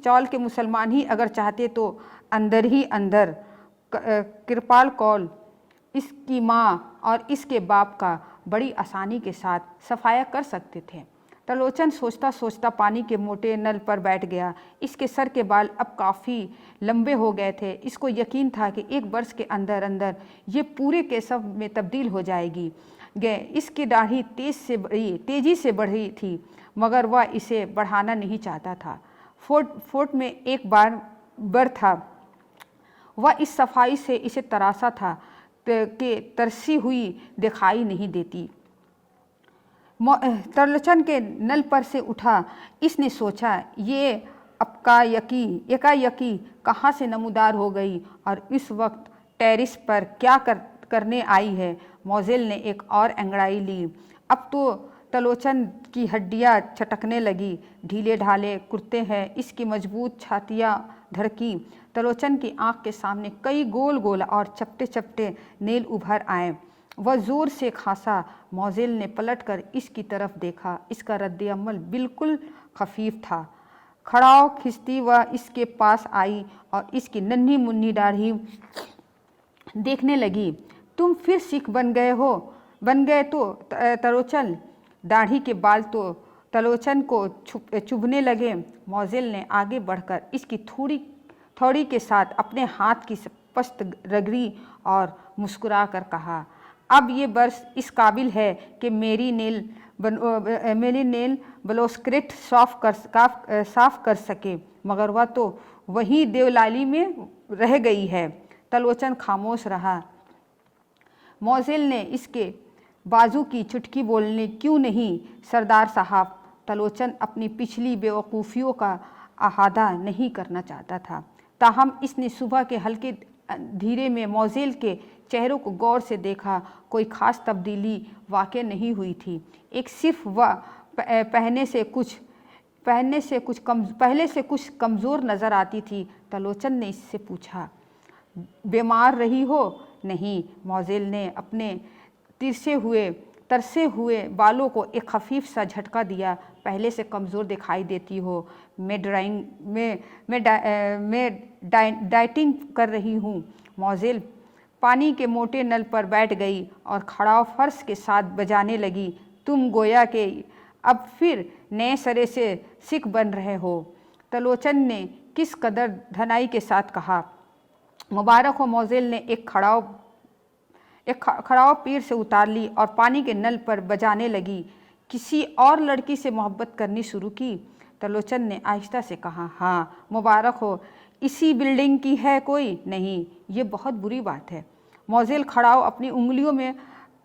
चौल के मुसलमान ही अगर चाहते तो अंदर ही अंदर कृपाल कौल, इसकी माँ और इसके बाप का बड़ी आसानी के साथ सफाया कर सकते थे। त्रिलोचन सोचता सोचता पानी के मोटे नल पर बैठ गया। इसके सर के बाल अब काफ़ी लंबे हो गए थे। इसको यकीन था कि 1 वर्ष के अंदर अंदर ये पूरे केशव में तब्दील हो जाएगी। इसकी दाढ़ी तेजी से बढ़ी थी, मगर वह इसे बढ़ाना नहीं चाहता था। फोर्ट में एक बार था, वह इस सफाई से इसे तरासा था कि तरसी हुई दिखाई नहीं देती। त्रिलोचन के नल पर से उठा। इसने सोचा ये एकाएकी कहाँ से नमूदार हो गई और इस वक्त टेरिस पर क्या करने आई है। मोज़ेल ने एक और अंगड़ाई ली। अब तो त्रिलोचन की हड्डियाँ चटकने लगी। ढीले ढाले कुर्ते हैं, इसकी मजबूत छातियाँ धड़की। त्रिलोचन की आँख के सामने कई गोल गोल और चपटे चपटे नेल उभर आए। वह जोर से खांसा। मोज़ेल ने पलटकर इसकी तरफ देखा। इसका रद्द-ए-अमल बिल्कुल खफीफ था। खड़ाव खिंचती वह इसके पास आई और इसकी नन्ही मुन्नी दाढ़ी देखने लगी। तुम फिर सिख बन गए तो त्रिलोचन। दाढ़ी के बाल तो त्रिलोचन को चुभने लगे। मोज़ेल ने आगे बढ़कर इसकी थोड़ी के साथ अपने हाथ की स्पष्ट रगड़ी और मुस्कुरा कर कहा, अब ये वर्ष इस काबिल है कि मेरी नेल ब्लोस्क्रिट साफ कर सके, मगर वह तो वही देवलाली में रह गई है। त्रिलोचन खामोश रहा। मोज़ेल ने इसके बाजू की चुटकी बोलने, क्यों नहीं सरदार साहब। त्रिलोचन अपनी पिछली बेवकूफ़ियों का अहाता नहीं करना चाहता था। ताहम इसने सुबह के हल्के धीरे में मोज़ेल के चेहरों को गौर से देखा। कोई ख़ास तब्दीली वाक़ई नहीं हुई थी। एक सिर्फ वह पहले से कुछ कमज़ोर नज़र आती थी। त्रिलोचन ने इससे पूछा, बीमार रही हो? नहीं। मोज़ेल ने अपने तरसे हुए बालों को एक खफीफ सा झटका दिया। पहले से कमज़ोर दिखाई देती हो। मैं डाइटिंग कर रही हूँ। मोज़ेल पानी के मोटे नल पर बैठ गई और खड़ाव फर्श के साथ बजाने लगी। तुम गोया के अब फिर नए सिरे से सिख बन रहे हो। त्रिलोचन ने किस कदर धनाई के साथ कहा। मुबारक हो। मोज़ेल ने एक खड़ाव पीर से उतार ली और पानी के नल पर बजाने लगी। किसी और लड़की से मोहब्बत करनी शुरू की? त्रिलोचन ने आहिस्ता से कहा, हाँ। मुबारक हो। इसी बिल्डिंग की है कोई? नहीं। ये बहुत बुरी बात है। मोज़ेल खड़ाव अपनी उंगलियों में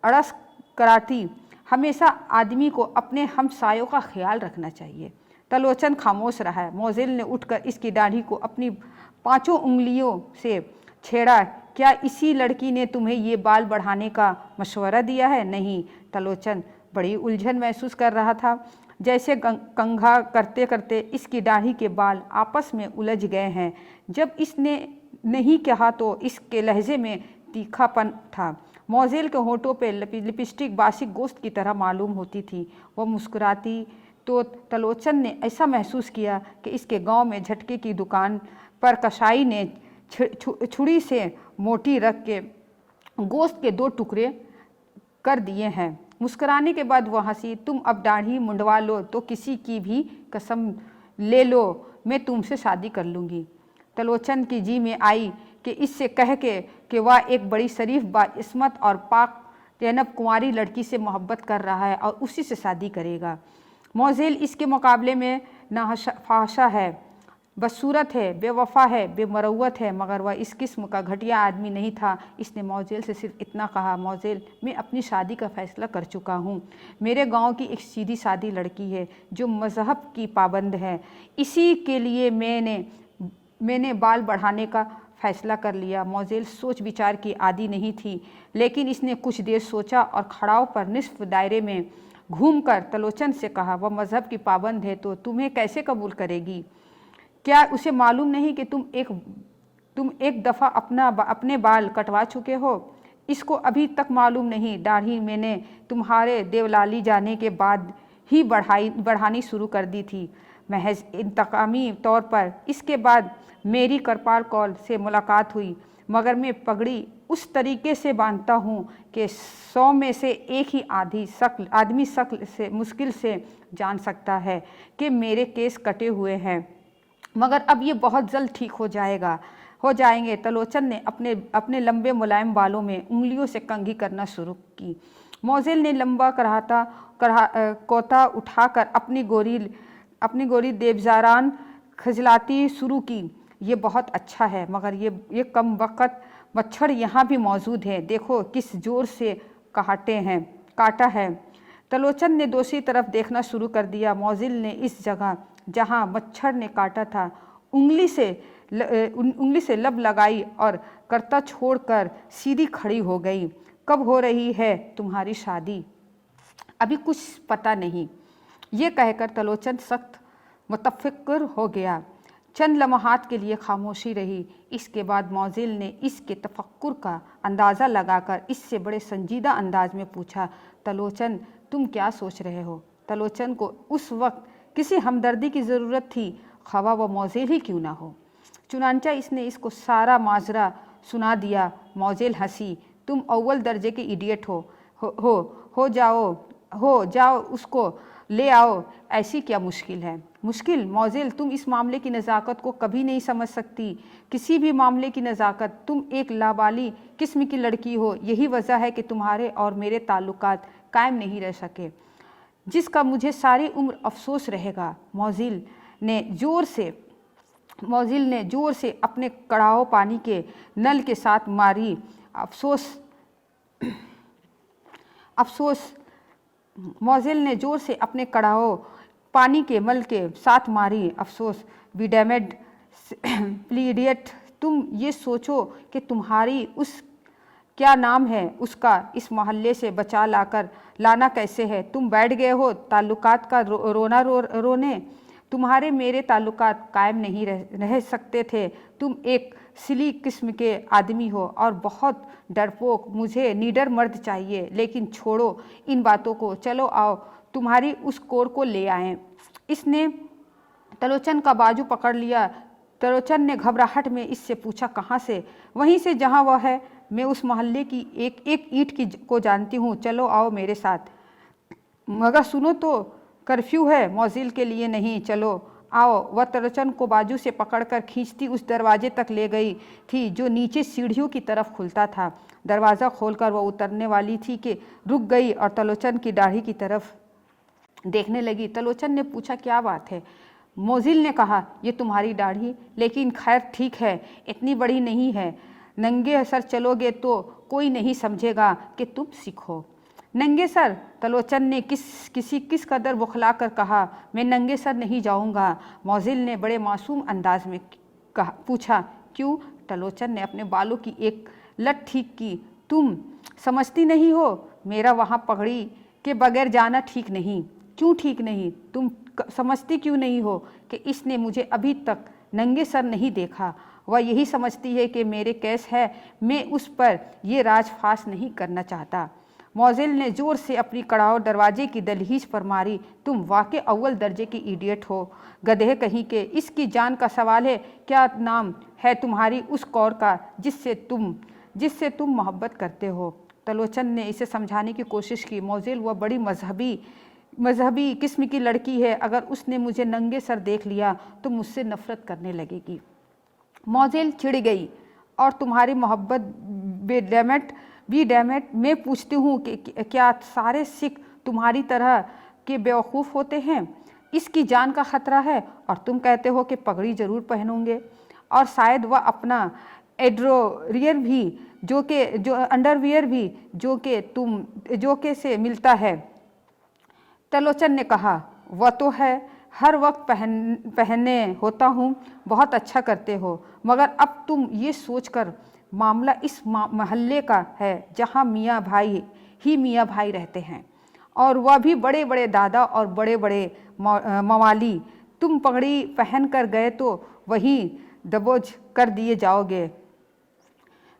अड़स कराती। हमेशा आदमी को अपने हमसायों का ख्याल रखना चाहिए। त्रिलोचन खामोश रहा। मोज़ेल ने उठकर इसकी दाढ़ी को अपनी 5 उंगलियों से छेड़ा। क्या इसी लड़की ने तुम्हें ये बाल बढ़ाने का मशवरा दिया है? नहीं। त्रिलोचन बड़ी उलझन महसूस कर रहा था, जैसे कंघा करते करते इसकी दाढ़ी के बाल आपस में उलझ गए हैं। जब इसने नहीं कहा तो इसके लहजे में तीखापन था। मोज़ेल के होठों पे लिपस्टिक बासी गोश्त की तरह मालूम होती थी। वह मुस्कुराती तो त्रिलोचन ने ऐसा महसूस किया कि इसके गांव में झटके की दुकान पर कसाई ने छुरी से मोटी रख के गोश्त के 2 टुकड़े कर दिए हैं। मुस्कुराने के बाद वह हंसी। तुम अब दाढ़ी मुंडवा लो तो किसी की भी कसम ले लो, मैं तुमसे शादी कर लूँगी। त्रिलोचन की जी में आई कि इससे कह के कि वह एक बड़ी शरीफ बाइस्मत और पाक जैनब कुंवारी लड़की से मोहब्बत कर रहा है और उसी से शादी करेगा। मोज़ेल इसके मुकाबले में नाफाशा है, बदसूरत है, बेवफा है, बेमरवत है, मगर वह इस किस्म का घटिया आदमी नहीं था। इसने मोज़ेल से सिर्फ इतना कहा, मोज़ेल, मैं अपनी शादी का फ़ैसला कर चुका हूँ। मेरे गांव की एक सीधी सादी लड़की है जो मज़हब की पाबंद है। इसी के लिए मैंने बाल बढ़ाने का फ़ैसला कर लिया। मोज़ेल सोच विचार की आदी नहीं थी, लेकिन इसने कुछ देर सोचा और खड़ाव पर निसफ दायरे में घूमकर तलोचन से कहा, वह मज़हब की पाबंद है तो तुम्हें कैसे कबूल करेगी? क्या उसे मालूम नहीं कि तुम एक दफ़ा अपने बाल कटवा चुके हो? इसको अभी तक मालूम नहीं? दाढ़ी मैंने तुम्हारे देवलाली जाने के बाद ही बढ़ानी शुरू कर दी थी, महज इंतकामी तौर पर। इसके बाद मेरी करपाल कौल से मुलाकात हुई, मगर मैं पगड़ी उस तरीके से बांधता हूँ कि 100 में से एक ही आदमी शक्ल से मुश्किल से जान सकता है कि मेरे केस कटे हुए हैं, मगर अब ये बहुत जल्द ठीक हो जाएंगे। तलोचन ने अपने लंबे मुलायम बालों में उंगलियों से कंघी करना शुरू की। मोज़ेल ने लंबा कोता उठाकर अपनी गोरी देवजारान खजलाती शुरू की। ये बहुत अच्छा है, मगर ये कम वक़्त मच्छर यहाँ भी मौजूद है, देखो किस जोर से काटा है। तलोचन ने दूसरी तरफ देखना शुरू कर दिया। मोज़ेल ने इस जगह जहाँ मच्छर ने काटा था उंगली से लब लगाई और करता छोड़कर सीधी खड़ी हो गई। कब हो रही है तुम्हारी शादी? अभी कुछ पता नहीं। ये कहकर तलोचन सख्त मुतफ़क्किर हो गया। चंद लम्हात के लिए खामोशी रही। इसके बाद मोज़ेल ने इसके तफक्कुर का अंदाज़ा लगाकर इससे बड़े संजीदा अंदाज में पूछा, तलोचन तुम क्या सोच रहे हो? तलोचन को उस वक्त किसी हमदर्दी की ज़रूरत थी, ख़वाह व मोज़ेल ही क्यों ना हो। चुनांचा इसने इसको सारा माजरा सुना दिया। मोज़ेल हंसी, तुम अव्वल दर्जे के इडियट हो जाओ उसको ले आओ, ऐसी क्या मुश्किल है? मुश्किल? मोज़ेल तुम इस मामले की नज़ाकत को कभी नहीं समझ सकती, किसी भी मामले की नज़ाकत। तुम एक लाबाली किस्म की लड़की हो, यही वजह है कि तुम्हारे और मेरे ताल्लुकात कायम नहीं रह सके, जिसका मुझे सारी उम्र अफसोस रहेगा। मोज़ेल ने ज़ोर से अपने कड़ाओ पानी के नल के साथ मारी। मोज़ेल ने ज़ोर से अपने कड़ाओ पानी के मल के साथ मारी। अफसोस, विडेमेड प्लीडियट, तुम ये सोचो कि तुम्हारी उस क्या नाम है उसका इस मोहल्ले से बचा लाना कैसे है? तुम बैठ गए हो ताल्लुकात का रोने। तुम्हारे मेरे ताल्लुकात कायम नहीं रह सकते थे। तुम एक सिली किस्म के आदमी हो और बहुत डरपोक। मुझे निडर मर्द चाहिए। लेकिन छोड़ो इन बातों को, चलो आओ तुम्हारी उस कोर को ले आएं। इसने तलोचन का बाजू पकड़ लिया। तलोचन ने घबराहट में इससे पूछा, कहाँ से? वहीं से जहाँ वह है। मैं उस मोहल्ले की एक ईंट को जानती हूँ, चलो आओ मेरे साथ। मगर सुनो तो, कर्फ्यू है। मोज़ेल के लिए नहीं, चलो आओ। वह तलोचन को बाजू से पकड़कर खींचती उस दरवाजे तक ले गई थी जो नीचे सीढ़ियों की तरफ खुलता था। दरवाज़ा खोलकर वह उतरने वाली थी कि रुक गई और तलोचन की दाढ़ी की तरफ देखने लगी। तलोचन ने पूछा, क्या बात है? मोज़ेल ने कहा, ये तुम्हारी दाढ़ी, लेकिन खैर ठीक है, इतनी बड़ी नहीं है। नंगे सर चलोगे तो कोई नहीं समझेगा कि तुम सिख हो। नंगे सर? तलोचन ने किस कदर बौखला कर कहा, मैं नंगे सर नहीं जाऊंगा। मोज़ेल ने बड़े मासूम अंदाज में पूछा, क्यों? तलोचन ने अपने बालों की एक लट ठीक की। तुम समझती नहीं हो, मेरा वहाँ पगड़ी के बगैर जाना ठीक नहीं। क्यों ठीक नहीं? तुम समझती क्यों नहीं हो कि इसने मुझे अभी तक नंगे सर नहीं देखा। वह यही समझती है कि मेरे केस है, मैं उस पर ये राज फाश नहीं करना चाहता। मोज़ेल ने ज़ोर से अपनी कड़ाओ दरवाजे की दहलीज पर मारी। तुम वाकई अव्वल दर्जे की इडियट हो, गधे कहीं के। इसकी जान का सवाल है। क्या नाम है तुम्हारी उस कौर का जिससे तुम मोहब्बत करते हो? तलोचन ने इसे समझाने की कोशिश की। मोज़ेल, वह बड़ी मजहबी किस्म की लड़की है, अगर उसने मुझे नंगे सर देख लिया तो मुझसे नफ़रत करने लगेगी। मोज़ेल चिढ़ गई, और तुम्हारी मोहब्बत डैमेट, मैं पूछती हूँ कि क्या सारे सिख तुम्हारी तरह के बेवकूफ़ होते हैं? इसकी जान का ख़तरा है और तुम कहते हो कि पगड़ी ज़रूर पहनूंगे, और शायद वह अपना अंडरवियर भी जो के से मिलता है। तलोचन ने कहा, वह तो है, हर वक्त पहने होता हूँ। बहुत अच्छा करते हो, मगर अब तुम ये सोचकर मामला इस मोहल्ले का है जहाँ मियाँ भाई रहते हैं, और वह भी बड़े बड़े दादा और बड़े बड़े मवाली। तुम पगड़ी पहन कर गए तो वहीं दबोच कर दिए जाओगे।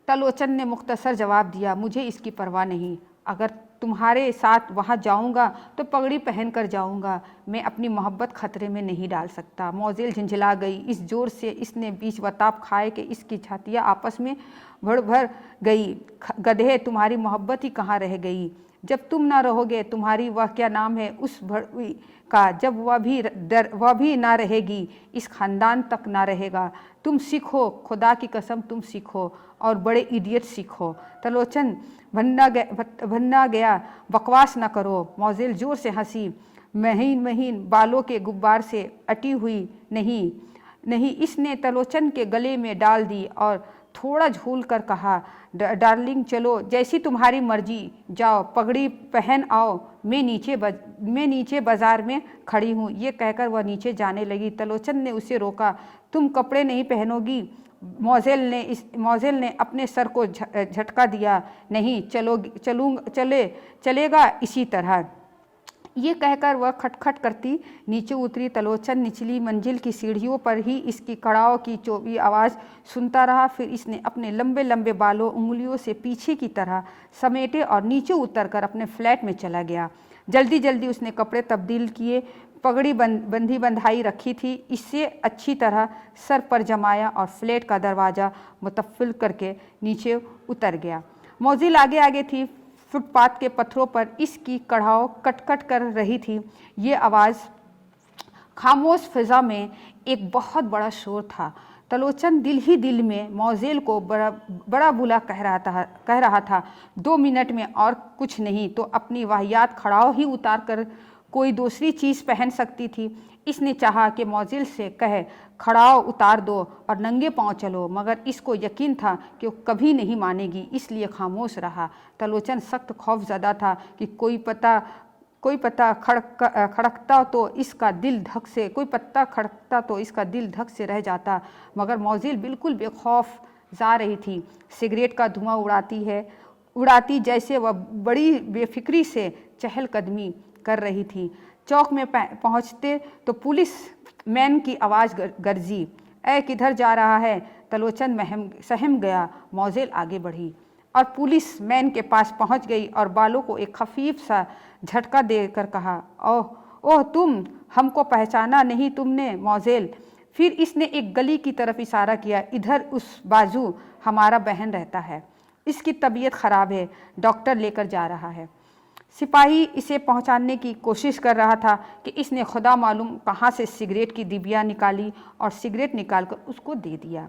तलोचन ने मुख्तसर जवाब दिया, मुझे इसकी परवाह नहीं। अगर तुम्हारे साथ वहाँ जाऊँगा तो पगड़ी पहन कर जाऊँगा। मैं अपनी मोहब्बत खतरे में नहीं डाल सकता। मोज़ेल झंझला गई। इस जोर से इसने बीच वताब खाए कि इसकी छातियाँ आपस में भर गई। गधे, तुम्हारी मोहब्बत ही कहाँ रह गई? जब तुम ना रहोगे, तुम्हारी वह क्या नाम है उस भड़वी का, जब वह भी ना रहेगी, इस ख़ानदान तक ना रहेगा। तुम सीखो, खुदा की कसम तुम सीखो, और बड़े इडियट सीखो। तलोचन भन्ना गया, बकवास न करो। मोज़ेल जोर से हंसी। महीन महीन बालों के गुब्बार से अटी हुई नहीं इसने तलोचन के गले में डाल दी और थोड़ा झूल कर कहा, डार्लिंग चलो, जैसी तुम्हारी मर्जी, जाओ पगड़ी पहन आओ, मैं नीचे बाजार में खड़ी हूँ। ये कहकर वह नीचे जाने लगी। तलोचन ने उसे रोका। तुम कपड़े नहीं पहनोगी? मोज़ेल ने अपने सर को झटका दिया। नहीं, चलेगा इसी तरह। ये कहकर वह खटखट करती नीचे उतरी। तलोचन निचली मंजिल की सीढ़ियों पर ही इसकी कड़ाव की चौबी आवाज़ सुनता रहा। फिर इसने अपने लंबे लंबे बालों उंगलियों से पीछे की तरह समेटे और नीचे उतरकर अपने फ्लैट में चला गया। जल्दी जल्दी उसने कपड़े तब्दील किए। पगड़ी बंधाई रखी थी, इससे अच्छी तरह सर पर जमाया और फ्लैट का दरवाज़ा मुतफ़िल करके नीचे उतर गया। मोज़ेल आगे आगे थी। फुटपाथ के पत्थरों पर इसकी कड़ाव कटकट कर रही थी। ये आवाज़ खामोश फिज़ा में एक बहुत बड़ा शोर था। तलोचन दिल ही दिल में मोज़ेल को बड़ा बुला कह रहा था। 2 मिनट में और कुछ नहीं तो अपनी वाहियात खड़ाव ही उतार कर कोई दूसरी चीज़ पहन सकती थी। इसने चाहा कि मोज़ेल से कहे, खड़ाव उतार दो और नंगे पांव चलो, मगर इसको यकीन था कि वो कभी नहीं मानेगी, इसलिए खामोश रहा। तलोचन सख्त खौफज़दा था कि कोई पत्ता खड़कता तो इसका दिल धक से रह जाता। मगर मोज़ेल बिल्कुल बेखौफ जा रही थी। सिगरेट का धुआं उड़ाती जैसे वह बड़ी बेफिक्री से चहलकदमी कर रही थी। चौक में पहुँचते तो पुलिस मैन की आवाज़ गरजी, ऐ किधर जा रहा है? तलोचन सहम गया। मोज़ेल आगे बढ़ी और पुलिस मैन के पास पहुंच गई और बालों को एक खफीफ सा झटका देकर कहा, ओह तुम, हमको पहचाना नहीं तुमने मोज़ेल? फिर इसने एक गली की तरफ इशारा किया। इधर उस बाजू हमारा बहन रहता है, इसकी तबीयत ख़राब है, डॉक्टर लेकर जा रहा है। सिपाही इसे पहुंचाने की कोशिश कर रहा था कि इसने खुदा मालूम कहाँ से सिगरेट की डिबिया निकाली और सिगरेट निकालकर उसको दे दिया।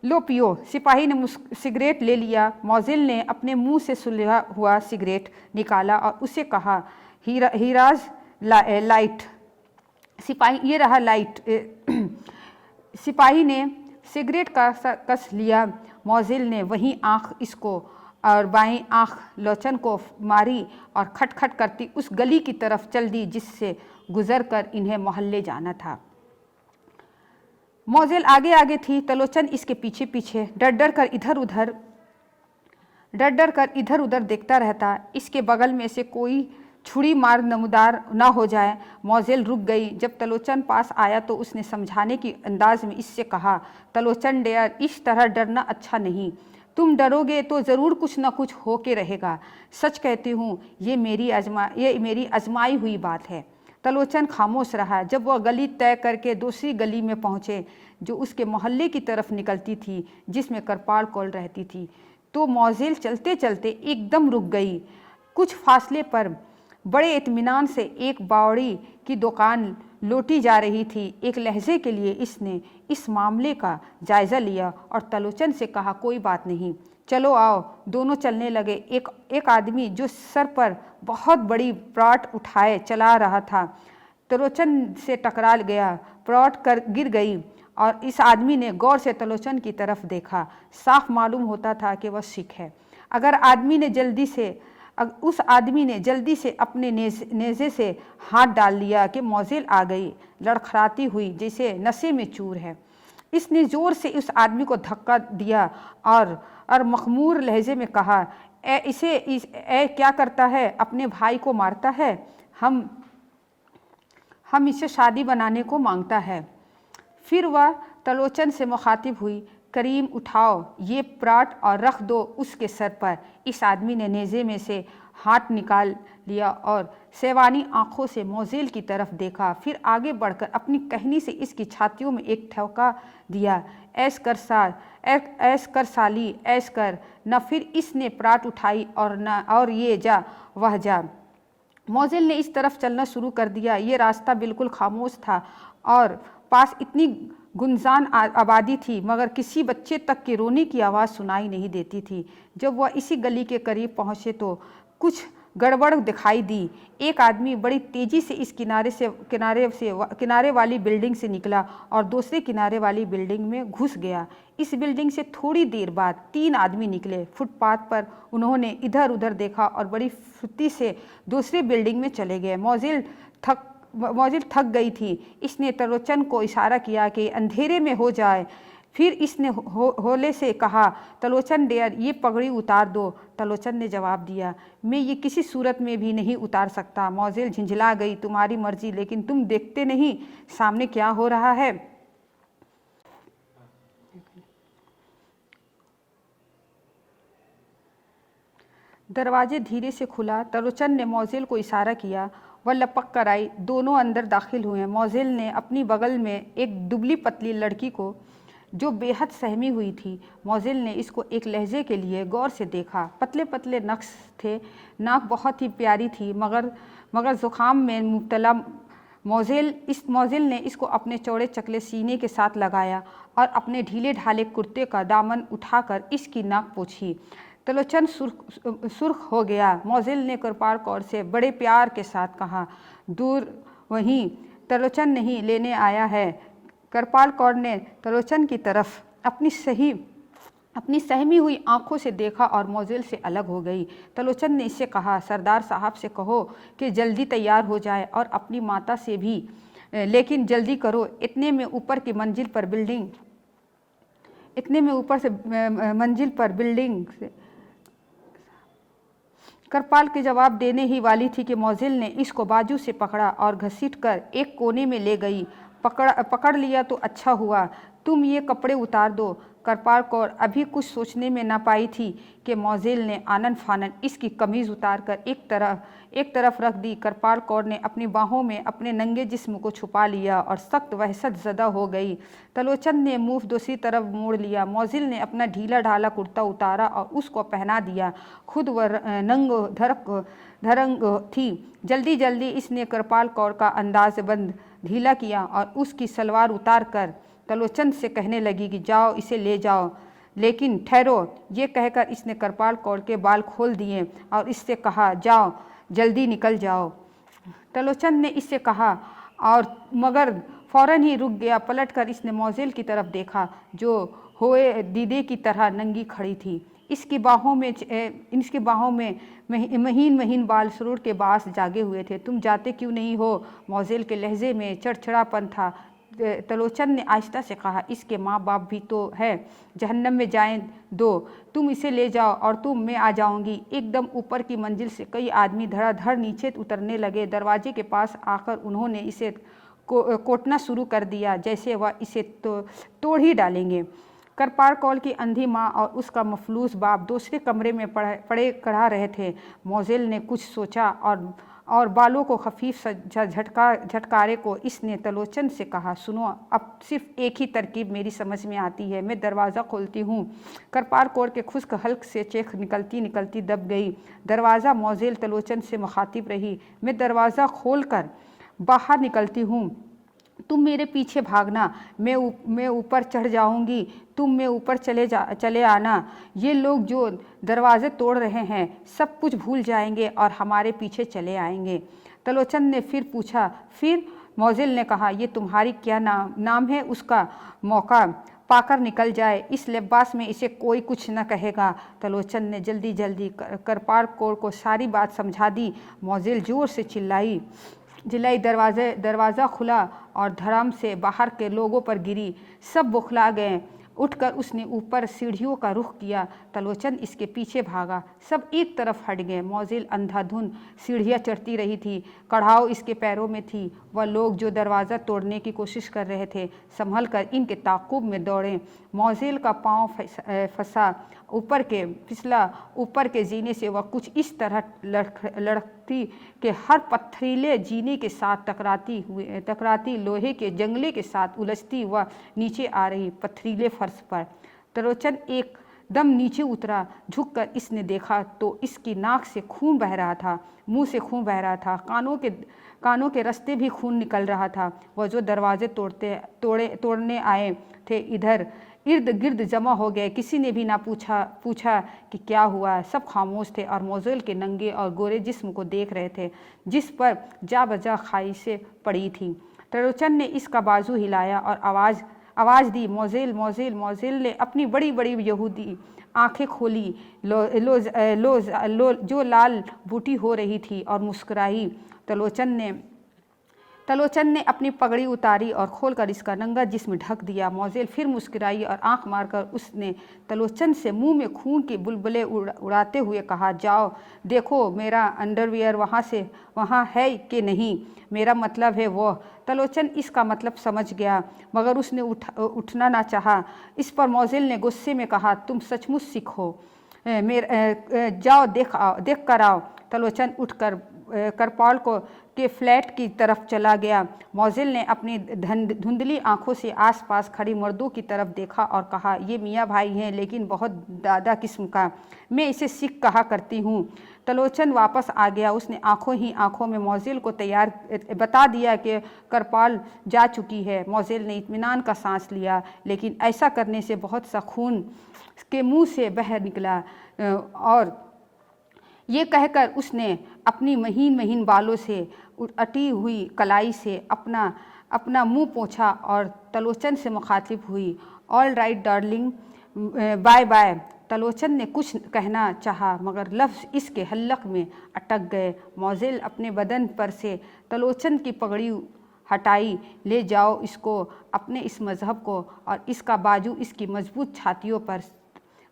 लो पियो। सिपाही ने सिगरेट ले लिया। मोज़ेल ने अपने मुंह से सुलझा हुआ सिगरेट निकाला और उसे कहा, हीराज लाइट। सिपाही, ये रहा लाइट। सिपाही ने सिगरेट का कस लिया। मोज़ेल ने वहीं आँख इसको और बाईं आँख लोचन को मारी और खटखट करती उस गली की तरफ चल दी जिससे गुजर कर इन्हें मोहल्ले जाना था। मोज़ेल आगे आगे थी, तलोचन इसके पीछे पीछे। डर डर कर इधर उधर देखता रहता, इसके बगल में से कोई छुरी मार नमदार ना हो जाए। मोज़ेल रुक गई। जब तलोचन पास आया तो उसने समझाने की अंदाज में इससे कहा, तलोचन डेयर, इस तरह डरना अच्छा नहीं। तुम डरोगे तो ज़रूर कुछ ना कुछ हो के रहेगा। सच कहती हूँ, ये मेरी आजमाई हुई बात है। तलोचन खामोश रहा। जब वह गली तय करके दूसरी गली में पहुँचे जो उसके मोहल्ले की तरफ निकलती थी, जिसमें करपाल कौल रहती थी, तो मोज़ेल चलते चलते एकदम रुक गई। कुछ फासले पर बड़े इत्मीनान से एक बावड़ी की दुकान लौटी जा रही थी। एक लहजे के लिए इसने इस मामले का जायज़ा लिया और तलोचन से कहा, कोई बात नहीं, चलो आओ। दोनों चलने लगे। एक आदमी जो सर पर बहुत बड़ी प्राट उठाए चला रहा था, तलोचन से टकरा गया। प्राट कर गिर गई और इस आदमी ने गौर से तलोचन की तरफ देखा। साफ मालूम होता था कि वह सिख है। उस आदमी ने जल्दी से अपने नेज़े से हाथ डाल लिया कि मोज़ेल आ गई, लड़खड़ाती हुई जैसे नशे में चूर है। इसने ज़ोर से उस आदमी को धक्का दिया और मखमूर लहजे में कहा, क्या करता है, अपने भाई को मारता है, हम इसे शादी बनाने को मांगता है। फिर वह तलोचन से मुखातिब हुई, करीम उठाओ ये प्राट और रख दो उसके सर पर। इस आदमी ने नेज़े में से हाथ निकाल लिया और सेवानी आंखों से मोज़ेल की तरफ देखा, फिर आगे बढ़कर अपनी कहनी से इसकी छातियों में एक ठौका दिया, ऐश कर साली, ऐश कर न। फिर इसने प्राट उठाई और ये जा वह जा। मोज़ेल ने इस तरफ चलना शुरू कर दिया। ये रास्ता बिल्कुल खामोश था और पास इतनी गुंजान आबादी थी, मगर किसी बच्चे तक के रोने की आवाज़ सुनाई नहीं देती थी। जब वह इसी गली के करीब पहुँचे तो कुछ गड़बड़ दिखाई दी। एक आदमी बड़ी तेज़ी से इस किनारे वाली बिल्डिंग से निकला और दूसरे किनारे वाली बिल्डिंग में घुस गया। इस बिल्डिंग से थोड़ी देर बाद 3 आदमी निकले। फुटपाथ पर उन्होंने इधर उधर देखा और बड़ी फुर्ती से दूसरी बिल्डिंग में चले गए। मोज़ेल थक गई थी। इसने तलोचन को इशारा किया कि अंधेरे में हो जाए। फिर इसने होले से कहा, तलोचन डियर, ये पगड़ी उतार दो। तलोचन ने जवाब दिया, मैं ये किसी सूरत में भी नहीं उतार सकता। मोज़ेल झिंझला गई, तुम्हारी मर्जी, लेकिन तुम देखते नहीं सामने क्या हो रहा है। दरवाजे धीरे से खुला। तलोचन ने मोज़ेल को इशारा किया, वह लपक कर आई। दोनों अंदर दाखिल हुए। मोज़ेल ने अपनी बगल में एक दुबली पतली लड़की को, जो बेहद सहमी हुई थी। मोज़ेल ने इसको एक लहजे के लिए गौर से देखा। पतले पतले नक्श थे, नाक बहुत ही प्यारी थी, मगर ज़ुकाम में मुब्तला। मोज़ेल ने इसको अपने चौड़े चकले सीने के साथ लगाया और अपने ढीले ढाले कुर्ते का दामन उठाकर इसकी नाक पोंछी। तलोचन सुर्ख हो गया। मोज़ेल ने कृपाल कौर से बड़े प्यार के साथ कहा, दूर वहीं, तलोचन नहीं लेने आया है। कृपाल कौर ने तलोचन की तरफ अपनी सहमी हुई आंखों से देखा और मोज़ेल से अलग हो गई। तलोचन ने इससे कहा, सरदार साहब से कहो कि जल्दी तैयार हो जाए और अपनी माता से भी, लेकिन जल्दी करो। इतने में ऊपर मंजिल पर बिल्डिंग से कृपाल के जवाब देने ही वाली थी कि मोज़ेल ने इसको बाजू से पकड़ा और घसीटकर एक कोने में ले गई। पकड़ लिया तो अच्छा हुआ, तुम ये कपड़े उतार दो। कृपाल कौर अभी कुछ सोचने में ना पाई थी कि मोज़ेल ने आनन फानन इसकी कमीज़ उतारकर एक तरफ रख दी। कृपाल कौर ने अपनी बाहों में अपने नंगे जिस्म को छुपा लिया और सख्त वहशत ज़दा हो गई। तलोचन ने मुँह दूसरी तरफ मोड़ लिया। मोज़ेल ने अपना ढीला ढाला कुर्ता उतारा और उसको पहना दिया। खुद वह नंग धरंग थी। जल्दी जल्दी इसने कृपाल कौर का अंदाज़बंद ढीला किया और उसकी सलवार उतार कर तलोचन से कहने लगी कि जाओ इसे ले जाओ, लेकिन ठहरो। ये कहकर इसने कृपाल कौर के बाल खोल दिए और इससे कहा, जाओ जल्दी निकल जाओ। तलोचन ने इससे कहा और मगर फ़ौरन ही रुक गया। पलटकर इसने मोज़ेल की तरफ देखा, जो होए दीदे की तरह नंगी खड़ी थी। इसकी बाहों में महीन महीन बाल सरूर के बास जागे हुए थे। तुम जाते क्यों नहीं हो? मोज़ेल के लहजे में चिड़चिड़ापन था। तलोचन ने आहिस्ता से कहा, इसके माँ बाप भी तो है, जहन्नम में जाएं दो, तुम इसे ले जाओ और मैं आ जाऊंगी। एकदम ऊपर की मंजिल से कई आदमी धड़ाधड़ नीचे उतरने लगे। दरवाजे के पास आकर उन्होंने इसे कोटना शुरू कर दिया, जैसे वह इसे तोड़ ही डालेंगे। कृपाल कौर की अंधी माँ और उसका मफलूस बाप दूसरे कमरे में पड़े कढ़ा रहे थे। मोज़ेल ने कुछ सोचा और बालों को खफीफ झटकारे को इसने तलोचन से कहा, सुनो, अब सिर्फ एक ही तरकीब मेरी समझ में आती है, मैं दरवाज़ा खोलती हूँ। कृपाल कौर के खुश्क हल्क से चेख निकलती निकलती दब गई। दरवाज़ा। मोज़ेल तलोचन से मुखातिब रही, मैं दरवाज़ा खोल कर बाहर निकलती हूँ, तुम मेरे पीछे भागना, मैं ऊपर चढ़ जाऊंगी, तुम मैं ऊपर चले आना। ये लोग जो दरवाजे तोड़ रहे हैं सब कुछ भूल जाएंगे और हमारे पीछे चले आएंगे। तलोचन ने फिर पूछा। फिर मोज़ेल ने कहा, ये तुम्हारी क्या नाम है? उसका मौका पाकर निकल जाए, इस लिबास में इसे कोई कुछ न कहेगा। तलोचन ने जल्दी जल्दी कृपाल कौर को सारी बात समझा दी। मोज़ेल जोर से चिल्लाई। दरवाज़ा खुला और धड़ाम से बाहर के लोगों पर गिरी। सब बौखला गए। उठकर उसने ऊपर सीढ़ियों का रुख किया। तलोचन इसके पीछे भागा। सब एक तरफ हट गए। मोज़ेल अंधाधुंध सीढ़ियाँ चढ़ती रही थी। कड़ाव इसके पैरों में थी। वह लोग जो दरवाज़ा तोड़ने की कोशिश कर रहे थे संभल कर इनके ताक़ुब में दौड़े। मोज़ेल का पाँव फिसला ऊपर के जीने से। वह कुछ इस तरह लड़खती कि हर पथरीले जीने के साथ टकराती लोहे के जंगले के साथ उलझती वह नीचे आ रही पथरीले फर्श पर। तलोचन एक दम नीचे उतरा। झुककर इसने देखा तो इसकी नाक से खून बह रहा था, मुंह से खून बह रहा था, कानों के रास्ते भी खून निकल रहा था। वह जो दरवाजे तोड़ने आए थे इधर इर्द गिर्द जमा हो गए। किसी ने भी ना पूछा कि क्या हुआ। सब खामोश थे और मोज़ेल के नंगे और गोरे जिस्म को देख रहे थे जिस पर जा बजा खाइशें पड़ी थीं। तलोचन ने इसका बाजू हिलाया और आवाज़ दी, मोज़ेल मोज़ेल। मोज़ेल ने अपनी बड़ी बड़ी यहूदी आंखें खोली जो लाल बूटी हो रही थी और मुस्कुराई। तलोचन ने अपनी पगड़ी उतारी और खोलकर इसका नंगा जिस्म ढक दिया। मोज़ेल फिर मुस्कुराई और आंख मारकर उसने तलोचन से मुंह में खून के बुलबुले उड़ाते हुए कहा, जाओ देखो मेरा अंडरवियर वहाँ है कि नहीं। मेरा मतलब है वो। तलोचन इसका मतलब समझ गया मगर उसने उठना ना चाहा। इस पर मोज़ेल ने गुस्से में कहा, तुम सचमुच सिख हो। जाओ देख कर आओ। तलोचन उठकर करपाल के फ्लैट की तरफ चला गया। मोज़ेल ने अपनी धुंधली आंखों से आसपास खड़ी मर्दों की तरफ देखा और कहा, ये मियाँ भाई हैं लेकिन बहुत दादा किस्म का। मैं इसे सिख कहा करती हूँ। तलोचन वापस आ गया। उसने आंखों में मोज़ेल को बता दिया कि करपाल जा चुकी है। मोज़ेल ने इत्मीनान का सांस लिया लेकिन ऐसा करने से बहुत सा खून के मुंह से बह निकला और ये कहकर उसने अपनी महीन महीन बालों से अटी हुई कलाई से अपना मुंह पोंछा और तलोचन से मुखातिब हुई, all right darling, bye bye. Talochan ने कुछ कहना चाहा मगर लफ्ज़ इसके हल्क में अटक गए। मोज़ेल अपने बदन पर से तलोचन की पगड़ी हटाई। ले जाओ इसको, अपने इस मज़हब को। और इसका बाजू इसकी मजबूत छातियों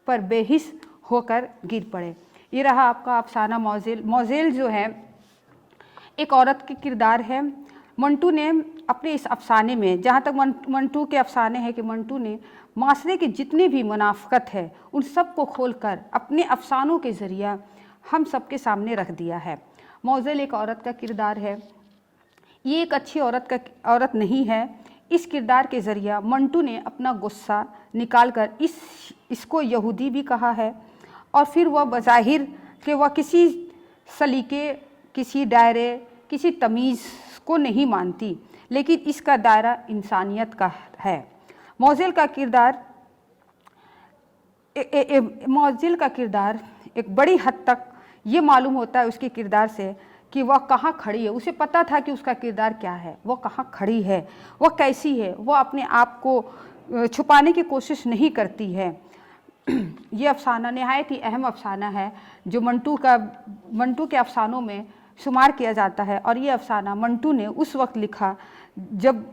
पर बेहिस होकर गिर पड़े। ये रहा आपका अफसाना मोज़ेल। मोज़ेल जो है एक औरत की किरदार है। मंटू ने अपने इस अफसाने में, जहाँ तक मंटू के अफसाने हैं, कि मंटू ने माशरे की जितनी भी मुनाफ़क़त है उन सब को खोलकर अपने अफसानों के ज़रिया हम सब के सामने रख दिया है। मोज़ेल एक औरत का किरदार है। ये एक अच्छी औरत नहीं है। इस किरदार के ज़रिया मंटू ने अपना गुस्सा निकाल कर इसको यहूदी भी कहा है और फिर वह बज़ाहिर कि वह किसी सलीके, किसी दायरे, किसी तमीज़ को नहीं मानती, लेकिन इसका दायरा इंसानियत का है। मोज़ेल का किरदार एक बड़ी हद तक ये मालूम होता है उसके किरदार से कि वह कहाँ खड़ी है। उसे पता था कि उसका किरदार क्या है, वह कहाँ खड़ी है, वह कैसी है। वह अपने आप को छुपाने की कोशिश नहीं करती है। ये अफसाना नहायत ही अहम अफसाना है जो मंटू के अफसानों में शुमार किया जाता है। और ये अफसाना मंटू ने उस वक्त लिखा जब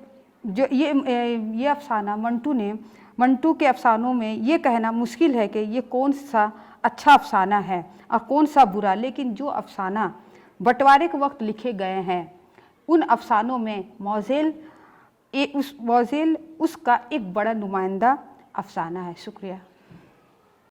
ये अफसाना मंटू के अफसानों में ये कहना मुश्किल है कि ये कौन सा अच्छा अफसाना है और कौन सा बुरा, लेकिन जो अफसाना बंटवारे के वक्त लिखे गए हैं उन अफसानों में मोज़ेल उसका एक बड़ा नुमाइंदा अफसाना है। शुक्रिया।